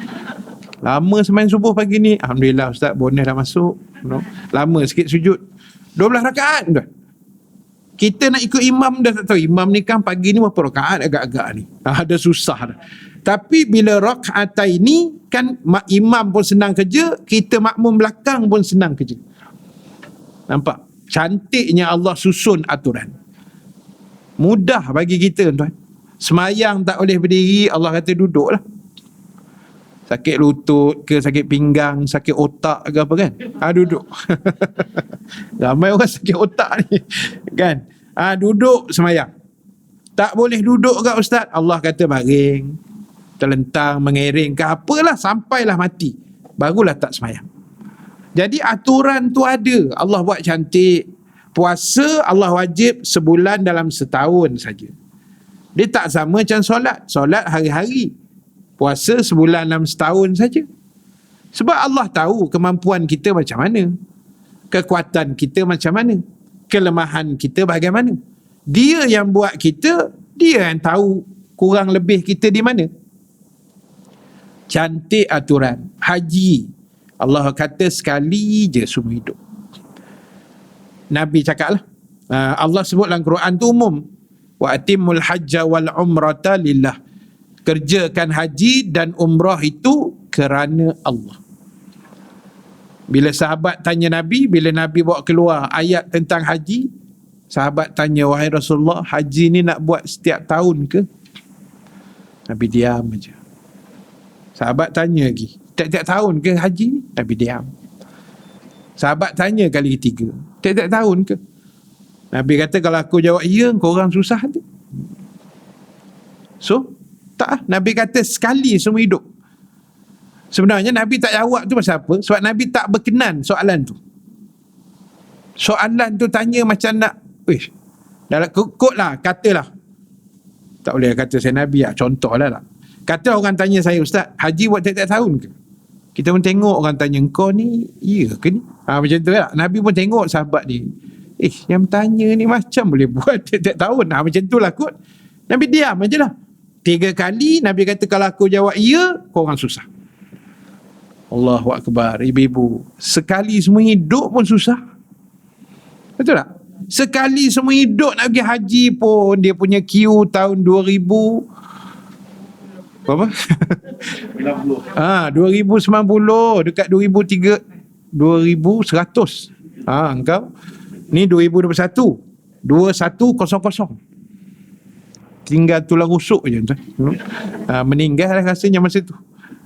Lama sembahyang subuh pagi ni, alhamdulillah ustaz, bonus dah masuk. No. Lama sikit sujud. 12 rakaat dah. Kita nak ikut imam dah tak tahu. Imam ni kan pagi ni berapa rakaat agak-agak ni. Ada susah dah. Tapi bila rakaatai ni kan imam pun senang kerja, kita makmum belakang pun senang kerja. Nampak? Cantiknya Allah susun aturan. Mudah bagi kita tuan. Semayang tak boleh berdiri, Allah kata duduklah. Sakit lutut ke, sakit pinggang, sakit otak ke apa kan? Duduk. Ramai orang sakit otak ni. Kan? Duduk semayang. Tak boleh duduk ke ustaz? Allah kata baring, terlentang, mengering ke apalah, sampailah mati. Barulah tak semayang. Jadi aturan tu ada. Allah buat cantik. Puasa Allah wajib sebulan dalam setahun saja. Dia tak sama macam solat. Solat hari-hari. Puasa sebulan dalam setahun saja. Sebab Allah tahu kemampuan kita macam mana, kekuatan kita macam mana, kelemahan kita bagaimana. Dia yang buat kita, dia yang tahu kurang lebih kita di mana. Cantik aturan haji, Allah kata sekali je seumur hidup. Nabi cakap lah, Allah sebut dalam Quran tu umum, wa atimul hajja wal umrata lillah. Kerjakan haji dan umrah itu kerana Allah. Bila sahabat tanya Nabi, bila Nabi bawa keluar ayat tentang haji, sahabat tanya, wahai Rasulullah, haji ni nak buat setiap tahun ke? Nabi diam aja. Sahabat tanya lagi, tiap-tiap tahun ke haji ni? Nabi diam. Sahabat tanya kali ketiga, tiap-tiap tahun ke? Nabi kata, kalau aku jawab ya, korang susah hati. So, tak. Nabi kata sekali seumur hidup. Sebenarnya Nabi tak jawab tu pasal apa? Sebab Nabi tak berkenan soalan tu. Soalan tu tanya macam nak, dah kot lah, katalah. Tak boleh kata saya Nabi lah, contoh lah. Kata orang tanya saya, Ustaz, haji buat tiap-tiap tahun ke? Kita pun tengok orang tanya, kau ni, iya ke ni? Macam tu lah. Nabi pun tengok sahabat ni, yang tanya ni macam boleh buat tiap-tiap tahun. Macam tu lah kot. Nabi diam aje lah. 3 kali Nabi kata, kalau aku jawab ya, korang susah. Allahu Akbar. Ibu-ibu, sekali semua hidup pun susah. Betul tak? Sekali semua hidup nak pergi haji pun, dia punya queue tahun 2000 berapa? 2090 dekat 2100. Engkau ni 2021 2100. Tinggal tulang rusuk je tuan. Meninggal lah rasanya masa tu.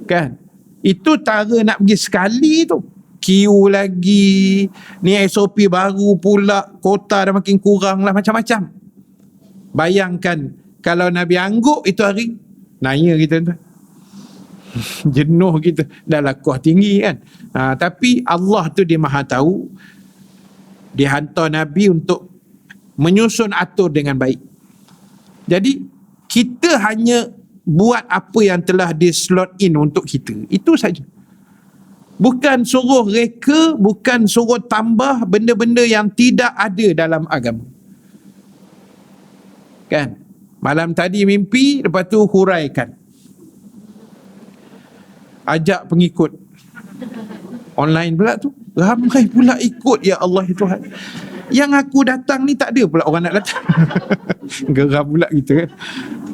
Kan? Itu cara nak pergi sekali tu. Queue lagi, ni SOP baru pula, kota dah makin kurang lah, macam-macam. Bayangkan kalau Nabi angguk itu hari, naya kita tuan. Jenuh kita, dah lakuah tinggi kan. Tapi Allah tu dia maha tahu. Dia hantar Nabi untuk menyusun atur dengan baik. Jadi kita hanya buat apa yang telah di slot in untuk kita. Itu saja. Bukan suruh reka, bukan suruh tambah benda-benda yang tidak ada dalam agama. Kan? Malam tadi mimpi, lepas tu huraikan. Ajak pengikut. Online pula tu. Ramai pula ikut, ya Allah ya Tuhan. Yang aku datang ni tak ada pula orang nak datang. Geram pula kita kan.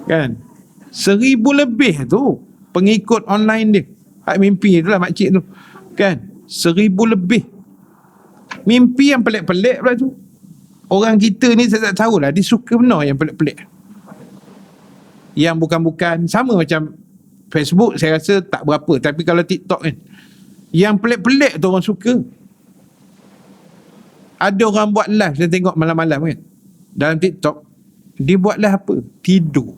Kan? 1000 lebih tu pengikut online dia. Hak mimpi tu lah makcik tu. Kan? 1000 lebih. Mimpi yang pelik-pelik pula tu. Orang kita ni saya tak tahulah, dia suka benar yang pelik-pelik. Yang bukan-bukan, sama macam Facebook saya rasa tak berapa, tapi kalau TikTok kan, yang pelik-pelik tu orang suka. Ada orang buat live, saya tengok malam-malam kan, dalam TikTok, dia buat live apa? Tidur.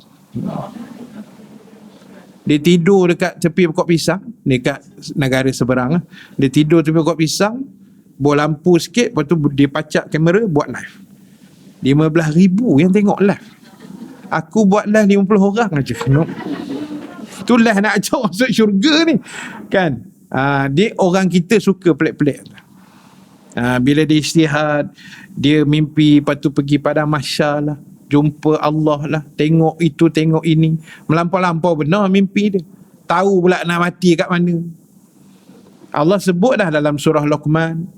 Dia tidur dekat tepi pokok pisang, dekat negara seberang lah. Dia tidur tepi pokok pisang, bawa lampu sikit, lepas tu dia pacak kamera, buat live. 15,000 yang tengok live. Aku buat live 50 orang aja. No. Tu live nak ajak masuk syurga ni. Kan? Dia orang kita suka pelik-pelik. Bila dia istihad, dia mimpi, lepas tu pergi pada mahsyar lah, jumpa Allah lah, tengok itu, tengok ini. Melampau-lampau benar mimpi dia. Tahu pula nak mati kat mana. Allah sebut dah dalam surah Luqman.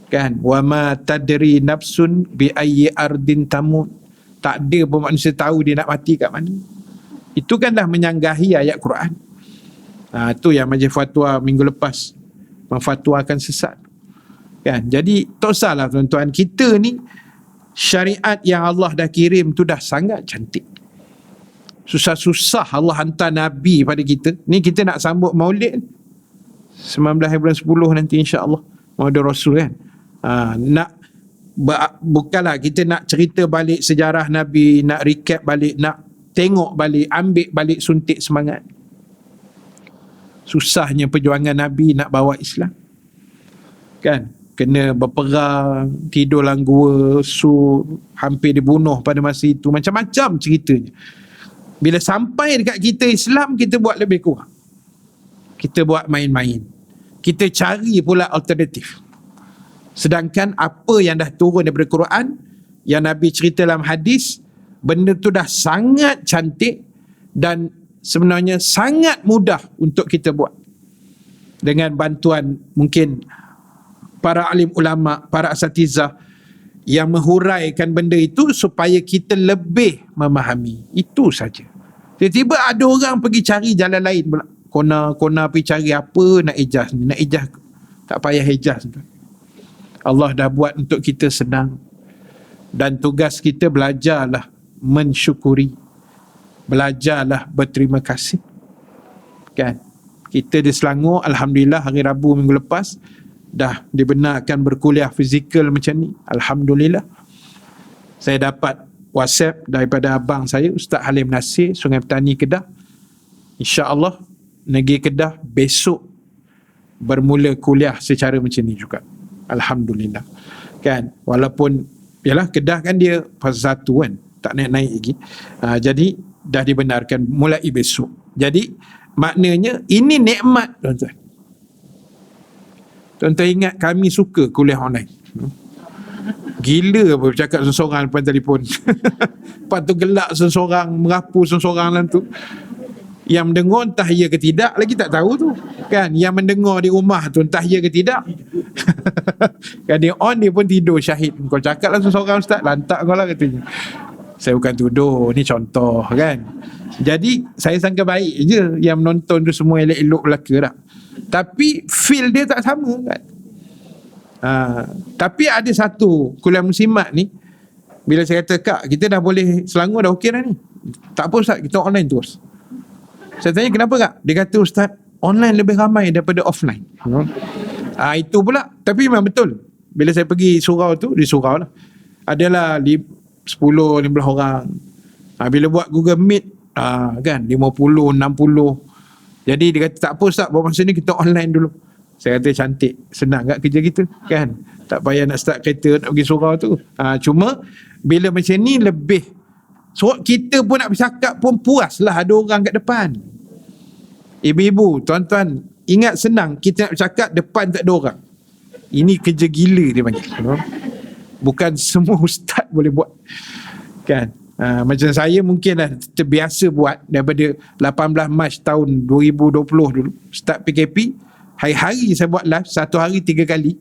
Kan? Wa ma tadri nafsun bi ayyi ardin tamut. Tak ada pun manusia tahu dia nak mati kat mana. Itu kan dah menyanggahi ayat Quran. Itu yang Majlis Fatwa minggu lepas memfatwakan sesat. Kan? Jadi tak usahlah tuan-tuan, kita ni syariat yang Allah dah kirim tu dah sangat cantik. Susah-susah Allah hantar Nabi pada kita. Ni kita nak sambut Maulid 19 bulan 10 nanti insya-Allah. Maulid Rasul kan. Bukanlah kita nak cerita balik sejarah Nabi, nak recap balik, nak tengok balik, ambil balik suntik semangat. Susahnya perjuangan Nabi nak bawa Islam. Kan? Kena berperang, tidur dalam gua, hampir dibunuh pada masa itu, macam-macam ceritanya. Bila sampai dekat kita Islam, kita buat lebih kurang. Kita buat main-main. Kita cari pula alternatif. Sedangkan apa yang dah turun daripada Quran, yang Nabi cerita dalam hadis, benda tu dah sangat cantik dan sebenarnya sangat mudah untuk kita buat. Dengan bantuan mungkin para alim ulama, para asatizah yang menghuraikan benda itu supaya kita lebih memahami. Itu saja. Tiba-tiba ada orang pergi cari jalan lain pula. Kona pergi cari apa, nak ijaz ni. Nak ijaz, tak payah ijaz. Allah dah buat untuk kita senang. Dan tugas kita belajarlah mensyukuri. Belajarlah berterima kasih. Kan? Kita di Selangor, Alhamdulillah, hari Rabu minggu lepas, dah dibenarkan berkuliah fizikal macam ni. Alhamdulillah. Saya dapat WhatsApp daripada abang saya, Ustaz Halim Nasir, Sungai Petani, Kedah. InsyaAllah, negeri Kedah besok bermula kuliah secara macam ni juga. Alhamdulillah. Kan? Walaupun, yalah, Kedah kan dia fasa 1 kan, tak naik-naik lagi. Jadi, dah dibenarkan mulai besok. Jadi, maknanya, ini nikmat, tuan-tuan. Tuan-tuan ingat kami suka kuliah online. Gila apa bercakap seorang-seorang depan telefon. Lepas tu gelak seorang-seorang, merapu seorang-seorang dalam tu. Yang mendengar entah ya ke tidak lagi tak tahu tu. Kan? Yang mendengar di rumah tu entah ya ke tidak. Kan dia on, dia pun tidur syahid. Kau cakap lah seorang-seorang, Ustaz, lantak kau lah katanya. Saya bukan tuduh, ni contoh kan. Jadi saya sangka baik je yang menonton tu semua elok-elok belaka tak. Tapi feel dia tak sama kan. Tapi ada satu kuliah muslimat ni, bila saya kata, Kak, kita dah boleh Selangor dah okey dah ni. Tak apa Ustaz, kita online terus. Saya tanya kenapa Kak? Dia kata, Ustaz, online lebih ramai daripada offline. Itu pula. Tapi memang betul. Bila saya pergi surau tu, di surau lah, adalah 10-15 orang. Bila buat Google Meet, kan 50, 60. Jadi dia kata, tak apa Ustaz, buat masa ni kita online dulu. Saya kata, cantik, senang kat kerja kita kan, tak payah nak start kereta nak pergi surau tu. Cuma bila macam ni lebih, so kita pun nak bercakap pun puas lah ada orang kat depan. Ibu-ibu, tuan-tuan, ingat senang kita nak bercakap depan tak ada orang. Ini kerja gila dia panggil. Bukan semua ustaz boleh buat kan. Macam saya mungkin dah terbiasa buat daripada 18 Mac tahun 2020 dulu, start PKP. Hari-hari saya buat live, 1 hari 3 kali.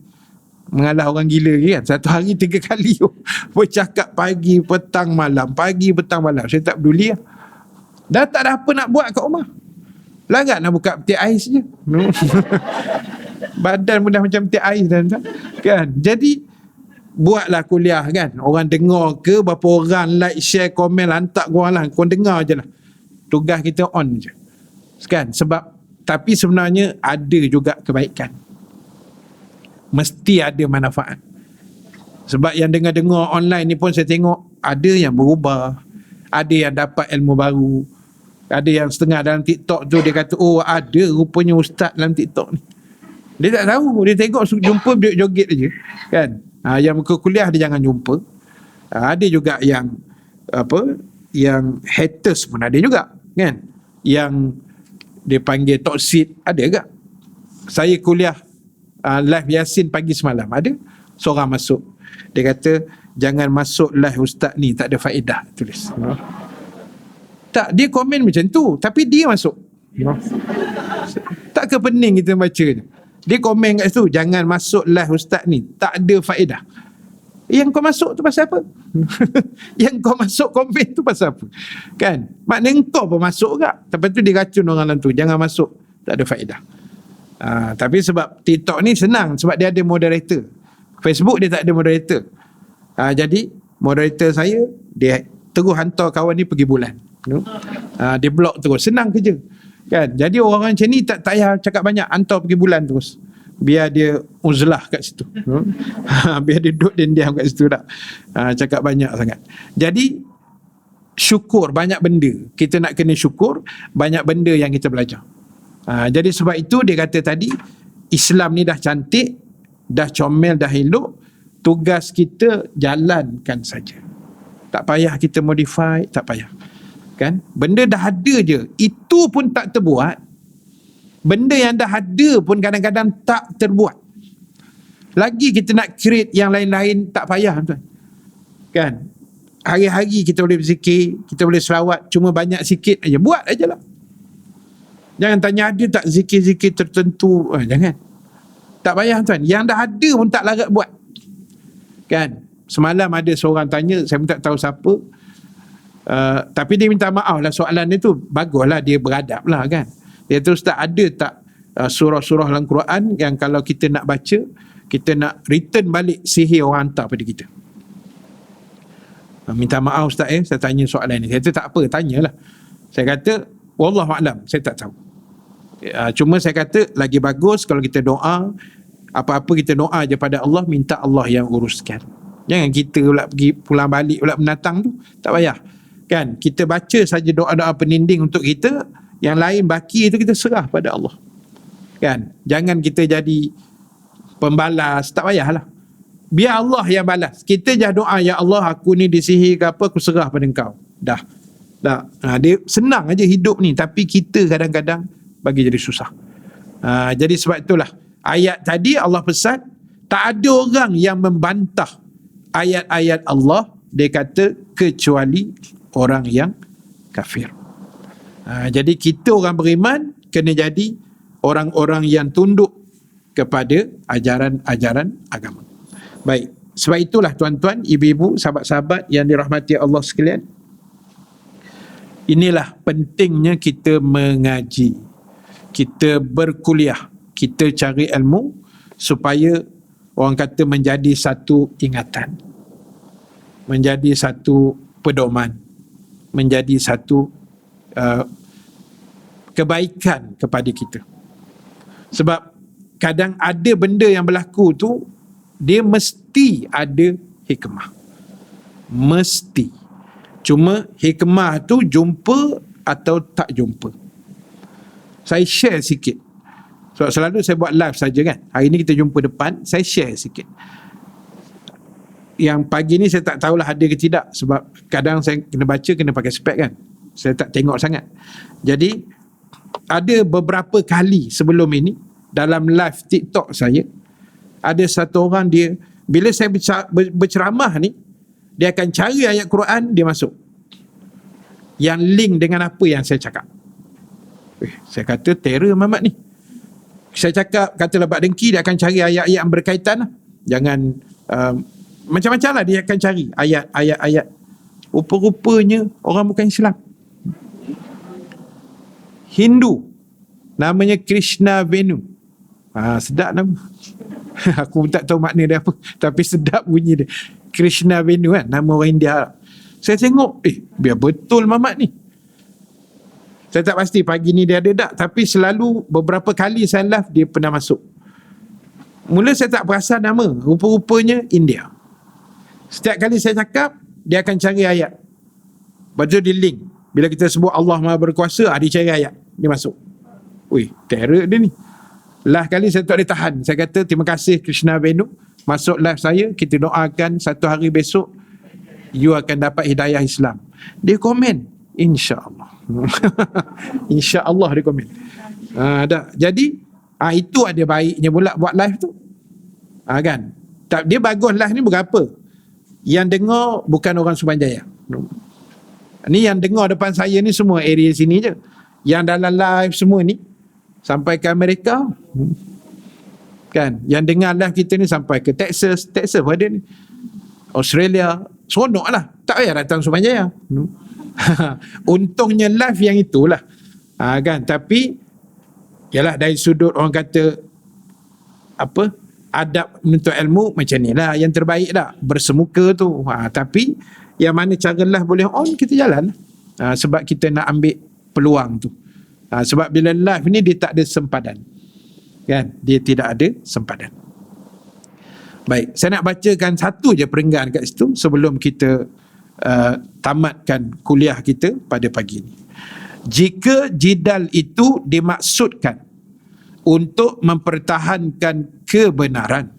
Mengalah orang gila kan, 1 hari 3 kali bercakap pagi, petang, malam. Pagi, petang, malam. Saya tak peduli lah. Dah tak ada apa nak buat kat rumah. Larat nak buka peti ais je. Badan pun dah macam peti ais kan. Jadi buatlah kuliah kan. Orang dengar ke, berapa orang like, share, komen, hantar korang lah. Korang dengar je lah. Tugas kita on je kan. Sebab, tapi sebenarnya ada juga kebaikan. Mesti ada manfaat. Sebab yang dengar-dengar online ni pun saya tengok ada yang berubah, ada yang dapat ilmu baru, ada yang setengah dalam TikTok tu dia kata, oh ada rupanya ustaz dalam TikTok ni. Dia tak tahu, dia tengok jumpa joget je kan. Yang muka kuliah dia jangan jumpa. Ada juga yang yang haters pun ada juga kan, yang dia panggil toxic ada juga. Saya kuliah live Yasin pagi semalam, ada seorang masuk, dia kata jangan masuk live ustaz ni, tak ada faedah, tulis. Tak, dia komen macam tu, tapi dia masuk. Tak ke pening kita baca je. Dia komen kat situ, jangan masuk live ustaz ni, tak ada faedah. Yang kau masuk tu pasal apa? Yang kau masuk komen tu pasal apa? Kan? Maknanya kau pun masuk tak? Lepas tu dia racun orang lain tu, jangan masuk, tak ada faedah. Tapi sebab TikTok ni senang, sebab dia ada moderator. Facebook dia tak ada moderator. Jadi moderator saya, dia terus hantar kawan ni pergi bulan. Dia block terus, senang kerja kan. Jadi orang-orang macam ni tak payah cakap banyak, hantar pergi bulan terus, biar dia uzlah kat situ. Biar dia duduk dan diam kat situ tak cakap banyak sangat. Jadi syukur, banyak benda kita nak kena syukur, banyak benda yang kita belajar. Jadi sebab itu dia kata tadi, Islam ni dah cantik, dah comel, dah elok, tugas kita jalankan saja. Tak payah kita modify, tak payah. Kan? Benda dah ada je, itu pun tak terbuat. Benda yang dah ada pun kadang-kadang tak terbuat. Lagi kita nak create yang lain-lain, tak payah tuan. Kan? Hari-hari kita boleh berzikir, kita boleh selawat, cuma banyak sikit aja, buat aja lah. Jangan tanya ada tak zikir-zikir tertentu, jangan. Tak payah tuan, yang dah ada pun tak larat buat. Kan? Semalam ada seorang tanya, saya pun tak tahu siapa, tapi dia minta maaf lah soalan dia tu, baguslah dia beradab lah kan. Dia terus tak ada tak surah-surah dalam Quran yang kalau kita nak baca, kita nak return balik sihir orang hantar pada kita. Minta maaf Ustaz, saya tanya soalan ni. Saya kata tak apa, tanyalah. Saya kata wallahualam, saya tak tahu. Cuma saya kata lagi bagus kalau kita doa, apa-apa kita doa je pada Allah, minta Allah yang uruskan. Jangan kita pula pergi pulang balik pula menatang tu, tak payah. Kan, kita baca saja doa-doa peninding untuk kita, yang lain baki itu kita serah pada Allah. Kan, jangan kita jadi pembalas, tak payahlah. Biar Allah yang balas. Kita je doa, ya Allah aku ni disihir ke apa, aku serah pada engkau. Dah. Dia senang aja hidup ni, tapi kita kadang-kadang bagi jadi susah. Jadi sebab itulah ayat tadi Allah pesan, tak ada orang yang membantah ayat-ayat Allah, dia kata kecuali orang yang kafir. Jadi kita orang beriman kena jadi orang-orang yang tunduk kepada ajaran-ajaran agama. Baik, sebab itulah tuan-tuan, ibu-ibu, sahabat-sahabat yang dirahmati Allah sekalian, inilah pentingnya kita mengaji, kita berkuliah, kita cari ilmu supaya orang kata menjadi satu ingatan, menjadi satu pedoman, menjadi satu kebaikan kepada kita. Sebab kadang ada benda yang berlaku tu, dia mesti ada hikmah. Mesti. Cuma hikmah tu jumpa atau tak jumpa. Saya share sikit. Sebab selalu saya buat live saja kan. Hari ni kita jumpa depan, saya share sikit. Yang pagi ni saya tak tahulah ada ke tidak, sebab kadang saya kena baca, kena pakai spek kan. Saya tak tengok sangat. Jadi ada beberapa kali sebelum ini dalam live TikTok saya, ada satu orang, dia bila saya berceramah ni, dia akan cari ayat Quran, dia masuk yang link dengan apa yang saya cakap. Saya kata terror Mamat ni. Saya cakap kata lebat dengki, dia akan cari ayat-ayat yang berkaitan lah. Jangan macam-macam lah dia akan cari ayat-ayat. Rupa-rupanya orang bukan Islam, Hindu, namanya Krishna Venu. Sedap nama. Aku tak tahu makna dia apa, tapi sedap bunyi dia. Krishna Venu kan, nama orang India. Saya tengok, biar betul Mamat ni. Saya tak pasti pagi ni dia ada tak, tapi selalu beberapa kali saya live dia pernah masuk. Mula saya tak perasan nama, rupa-rupanya India. Setiap kali saya cakap, dia akan cari ayat. Lepas tu dia link. Bila kita sebut Allah Maha Berkuasa, dia cari ayat, dia masuk. Terror dia ni. Lah kali saya tak boleh tahan. Saya kata terima kasih Krishna Venu, masuk live saya, kita doakan satu hari besok you akan dapat hidayah Islam. Dia komen, InsyaAllah. InsyaAllah dia komen. Jadi itu ada baiknya pula buat live tu. Kan? Dia bagus live ni berapa? Yang dengar bukan orang Subanjaya. Ni yang dengar depan saya ni semua area sini je. Yang dalam live semua ni sampai ke Amerika kan, yang dengar live kita ni sampai ke Texas pun ada ni, Australia, seronok lah, tak payah datang Subanjaya. Untungnya live yang itulah kan. Tapi yalah, dari sudut orang kata apa, adab menuntut ilmu macam ni lah yang terbaik dah, bersemuka tu. Tapi yang mana cara live boleh on, kita jalan sebab kita nak ambil peluang tu. Sebab bila live ni dia tak ada sempadan kan, dia tidak ada sempadan. Baik, saya nak bacakan satu je perenggan kat situ sebelum kita tamatkan kuliah kita pada pagi ni. Jika jidal itu dimaksudkan untuk mempertahankan kebenaran,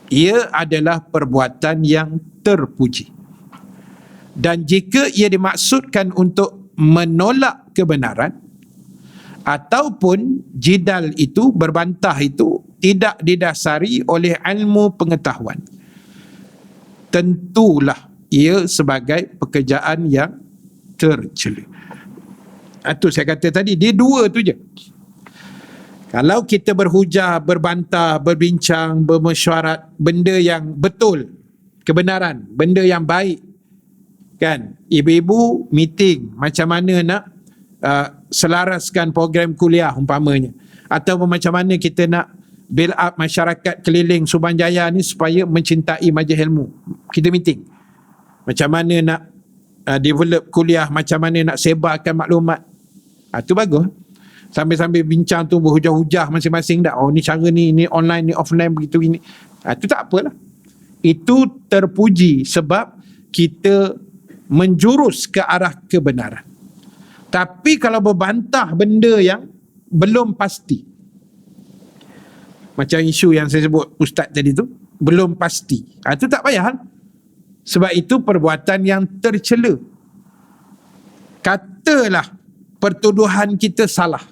ia adalah perbuatan yang terpuji Dan jika ia dimaksudkan untuk menolak kebenaran ataupun jidal itu, berbantah itu tidak didasari oleh ilmu pengetahuan, tentulah ia sebagai pekerjaan yang tercela. Itu saya kata tadi, dia dua tu je. Kalau kita berhujah, berbantah, berbincang, bermesyuarat benda yang betul, kebenaran, benda yang baik, kan, ibu-ibu meeting macam mana nak selaraskan program kuliah umpamanya, atau macam mana kita nak build up masyarakat keliling Subang Jaya ni supaya mencintai majlis ilmu, kita meeting macam mana nak develop kuliah, macam mana nak sebarkan maklumat. Itu bagus. Sambil-sambil bincang tu berhujah-hujah masing-masing dah, oh ni cara ni online, ni offline, begitu ini. Itu tak apalah, itu terpuji sebab kita menjurus ke arah kebenaran. Tapi kalau berbantah benda yang belum pasti, macam isu yang saya sebut ustaz tadi tu, belum pasti, itu tak payah. Sebab itu perbuatan yang tercela. Katalah pertuduhan kita salah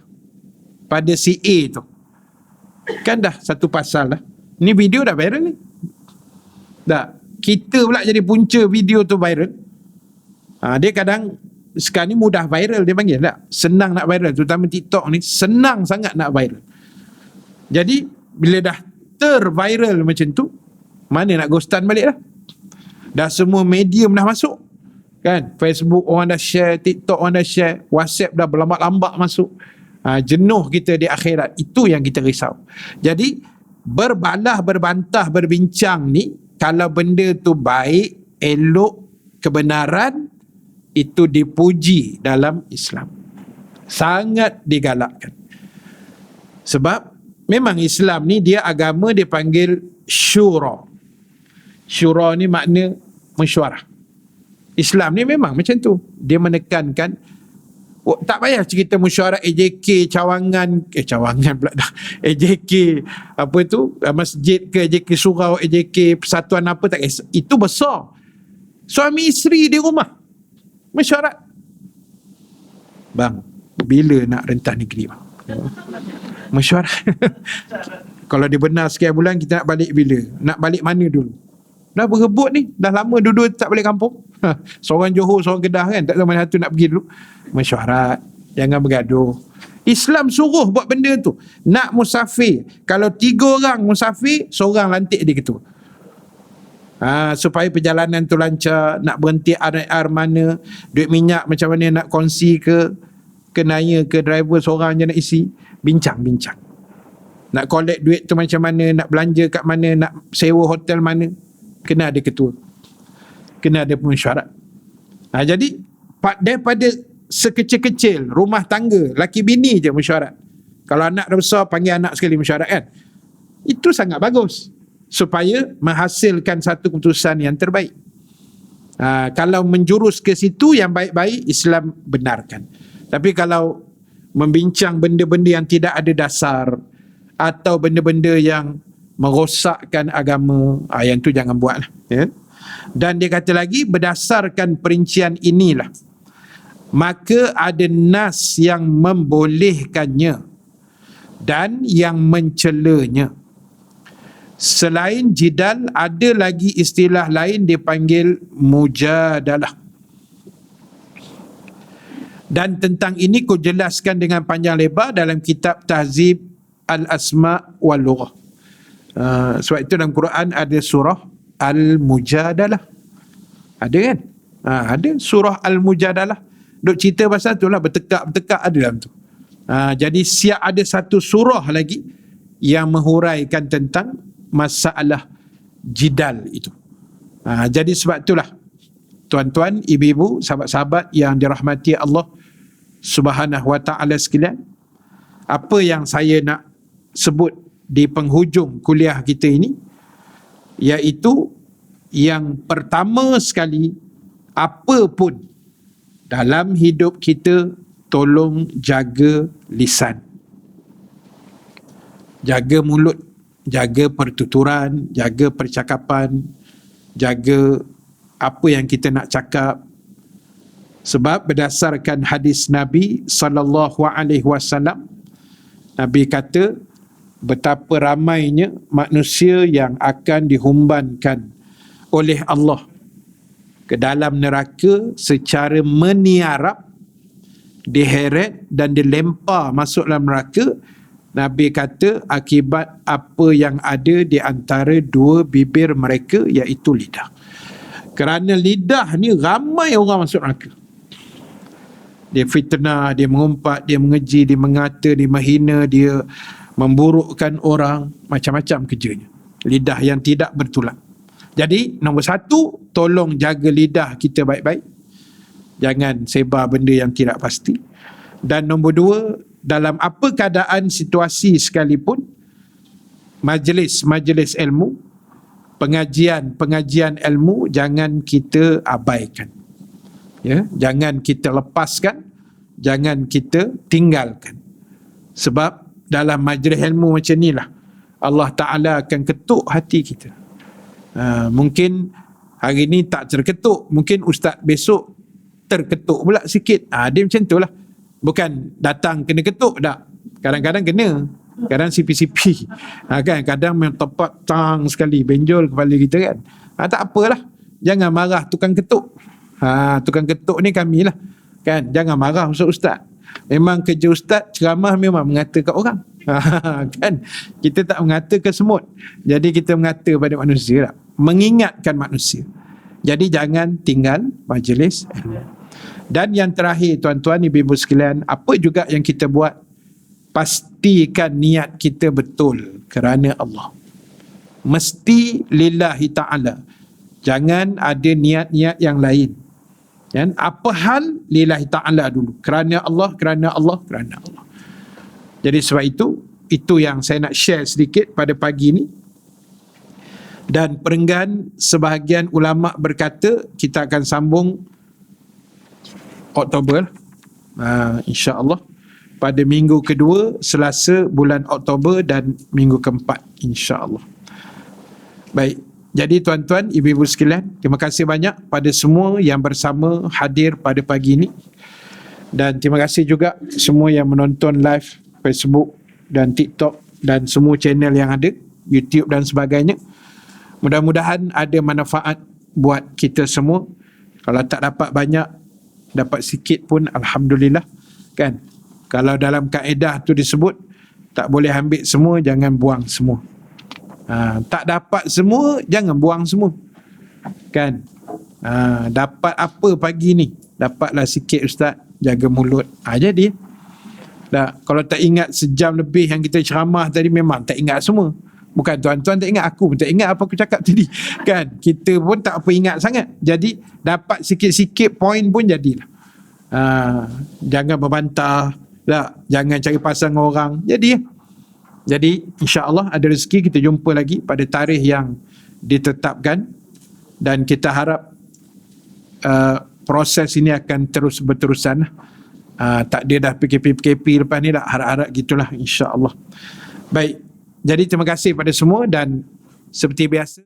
pada si A tu, kan dah satu pasal dah. Ni video dah viral ni. Dah, kita pula jadi punca video tu viral. Dia kadang sekarang ni mudah viral, dia panggil tak? Senang nak viral, terutama TikTok ni senang sangat nak viral. Jadi bila dah terviral macam tu, mana nak ghostan balik dah? Dah semua medium dah masuk, kan? Facebook orang dah share, TikTok orang dah share, WhatsApp dah berlambak-lambak masuk. Jenuh kita di akhirat. Itu yang kita risau. Jadi berbalah, berbantah, berbincang ni, kalau benda tu baik, elok, kebenaran, itu dipuji dalam Islam, sangat digalakkan. Sebab memang Islam ni dia agama dipanggil syura. Syura ni makna mesyuarah. Islam ni memang macam tu, dia menekankan, tak payah cerita mesyuarat AJK cawangan pula dah, AJK apa tu, masjid ke, AJK surau, AJK persatuan apa, tak kisah. Itu besar. Suami isteri di rumah mesyuarat. Bang, bila nak rentas negeri bang? Mesyuarat. Kalau dia benar sekian bulan, kita nak balik bila? Nak balik mana dulu? Dah berebut ni, dah lama dua-dua tak balik kampung. Seorang Johor, seorang Kedah, kan, tak tahu mana satu nak pergi dulu. Mesyuarat, jangan bergaduh. Islam suruh buat benda tu. Nak musafir, kalau 3 orang musafir, seorang lantik dia ketua. Supaya perjalanan tu lancar. Nak berhenti RR mana, duit minyak macam mana nak kongsi ke, kenaya ke driver seorang je nak isi. Bincang-bincang. Nak collect duit tu macam mana, nak belanja kat mana, nak sewa hotel mana, kena ada ketua, kena ada pemesyuarat. Jadi daripada sekecil-kecil rumah tangga, laki bini je mesyuarat. Kalau anak dah besar, panggil anak sekali mesyuarat, kan. Itu sangat bagus supaya menghasilkan satu keputusan yang terbaik. Kalau menjurus ke situ yang baik-baik, Islam benarkan. Tapi kalau membincang benda-benda yang tidak ada dasar atau benda-benda yang merosakkan agama, yang tu jangan buat lah, ya? Dan dia kata lagi, berdasarkan perincian inilah maka ada nas yang membolehkannya dan yang mencelanya. Selain jidal, ada lagi istilah lain dipanggil mujadalah. Dan tentang ini ku jelaskan dengan panjang lebar dalam kitab Tahzib Al-Asma' wal Lughah. Sebab itu dalam Quran ada surah Al-Mujadalah. Ada kan? Ada surah Al-Mujadalah. Duk cerita pasal tu lah, bertekak-bertekak ada dalam tu. Jadi siap ada satu surah lagi yang menghuraikan tentang masalah jidal itu. Jadi sebab itulah, tuan-tuan, ibu-ibu, sahabat-sahabat yang dirahmati Allah Subhanahu wa ta'ala sekalian, apa yang saya nak sebut di penghujung kuliah kita ini, iaitu yang pertama sekali, apa pun dalam hidup kita, tolong jaga lisan, jaga mulut, jaga pertuturan, jaga percakapan, jaga apa yang kita nak cakap, Sebab berdasarkan hadis Nabi SAW, Nabi kata betapa ramainya manusia yang akan dihumbankan oleh Allah ke dalam neraka secara meniarap, diheret dan dilempar masuk dalam neraka. Nabi kata akibat apa yang ada di antara dua bibir mereka, iaitu lidah. Kerana lidah ni ramai orang masuk neraka. Dia fitnah, dia mengumpat, dia mengeji, dia mengata, dia menghina, dia memburukkan orang, macam-macam kerjanya. Lidah yang tidak bertulang. Jadi nombor satu, tolong jaga lidah kita baik-baik. Jangan sebar benda yang tidak pasti. Dan nombor dua, dalam apa keadaan situasi sekalipun, majlis-majlis ilmu, pengajian ilmu, jangan kita abaikan. Ya, jangan kita lepaskan, jangan kita tinggalkan. Sebab dalam majlis ilmu macam inilah Allah Ta'ala akan ketuk hati kita. Mungkin hari ni tak terketuk, mungkin ustaz besok terketuk pula sikit. Dia macam tu lah. Bukan datang kena ketuk, tak. Kadang-kadang kena, kadang sipi-sipi, kan? Kadang memang tepat tang sekali benjol kepala kita, kan. Tak apalah, jangan marah tukang ketuk. Tukang ketuk ni kami lah, kan. Jangan marah ustaz. Memang kerja ustaz ceramah memang mengata kat orang. Kan, kita tak mengata ke semut. Jadi kita mengata pada manusia lah, mengingatkan manusia. Jadi jangan tinggal majlis ilmu. Dan yang terakhir, tuan-tuan ibu-ibu sekalian, apa juga yang kita buat, pastikan niat kita betul kerana Allah. Mesti lillahi ta'ala. Jangan ada niat-niat yang lain. Dan apa hal, lillahi ta'ala dulu. Kerana Allah, kerana Allah, kerana Allah. Jadi sebab itu yang saya nak share sedikit pada pagi ni. Dan perenggan sebahagian ulama berkata kita akan sambung Oktober, insya-Allah, pada minggu kedua Selasa bulan Oktober dan minggu keempat, insya-Allah. Baik, jadi tuan-tuan, ibu-ibu sekalian, terima kasih banyak pada semua yang bersama hadir pada pagi ini. Dan terima kasih juga semua yang menonton live Facebook dan TikTok dan semua channel yang ada, YouTube dan sebagainya. Mudah-mudahan ada manfaat buat kita semua. Kalau tak dapat banyak, dapat sikit pun alhamdulillah, kan. Kalau dalam kaedah tu disebut tak boleh ambil semua, jangan buang semua. Tak dapat semua, jangan buang semua, kan. Dapat apa pagi ni, dapatlah sikit ustaz, jaga mulut. Jadi kalau tak ingat sejam lebih yang kita ceramah tadi, memang tak ingat semua. Bukan tuan-tuan tak ingat, aku pun tak ingat apa aku cakap tadi, kan. Kita pun tak apa ingat sangat. Jadi dapat sikit-sikit poin pun jadilah. Jangan berbantah lah, jangan cari pasang orang. Jadi insya-Allah ada rezeki, kita jumpa lagi pada tarikh yang ditetapkan. Dan kita harap proses ini akan terus berterusan. Tak ada dah PKP lepas ni, dah harap-harap gitulah, insya-Allah. Baik, jadi terima kasih pada semua, dan seperti biasa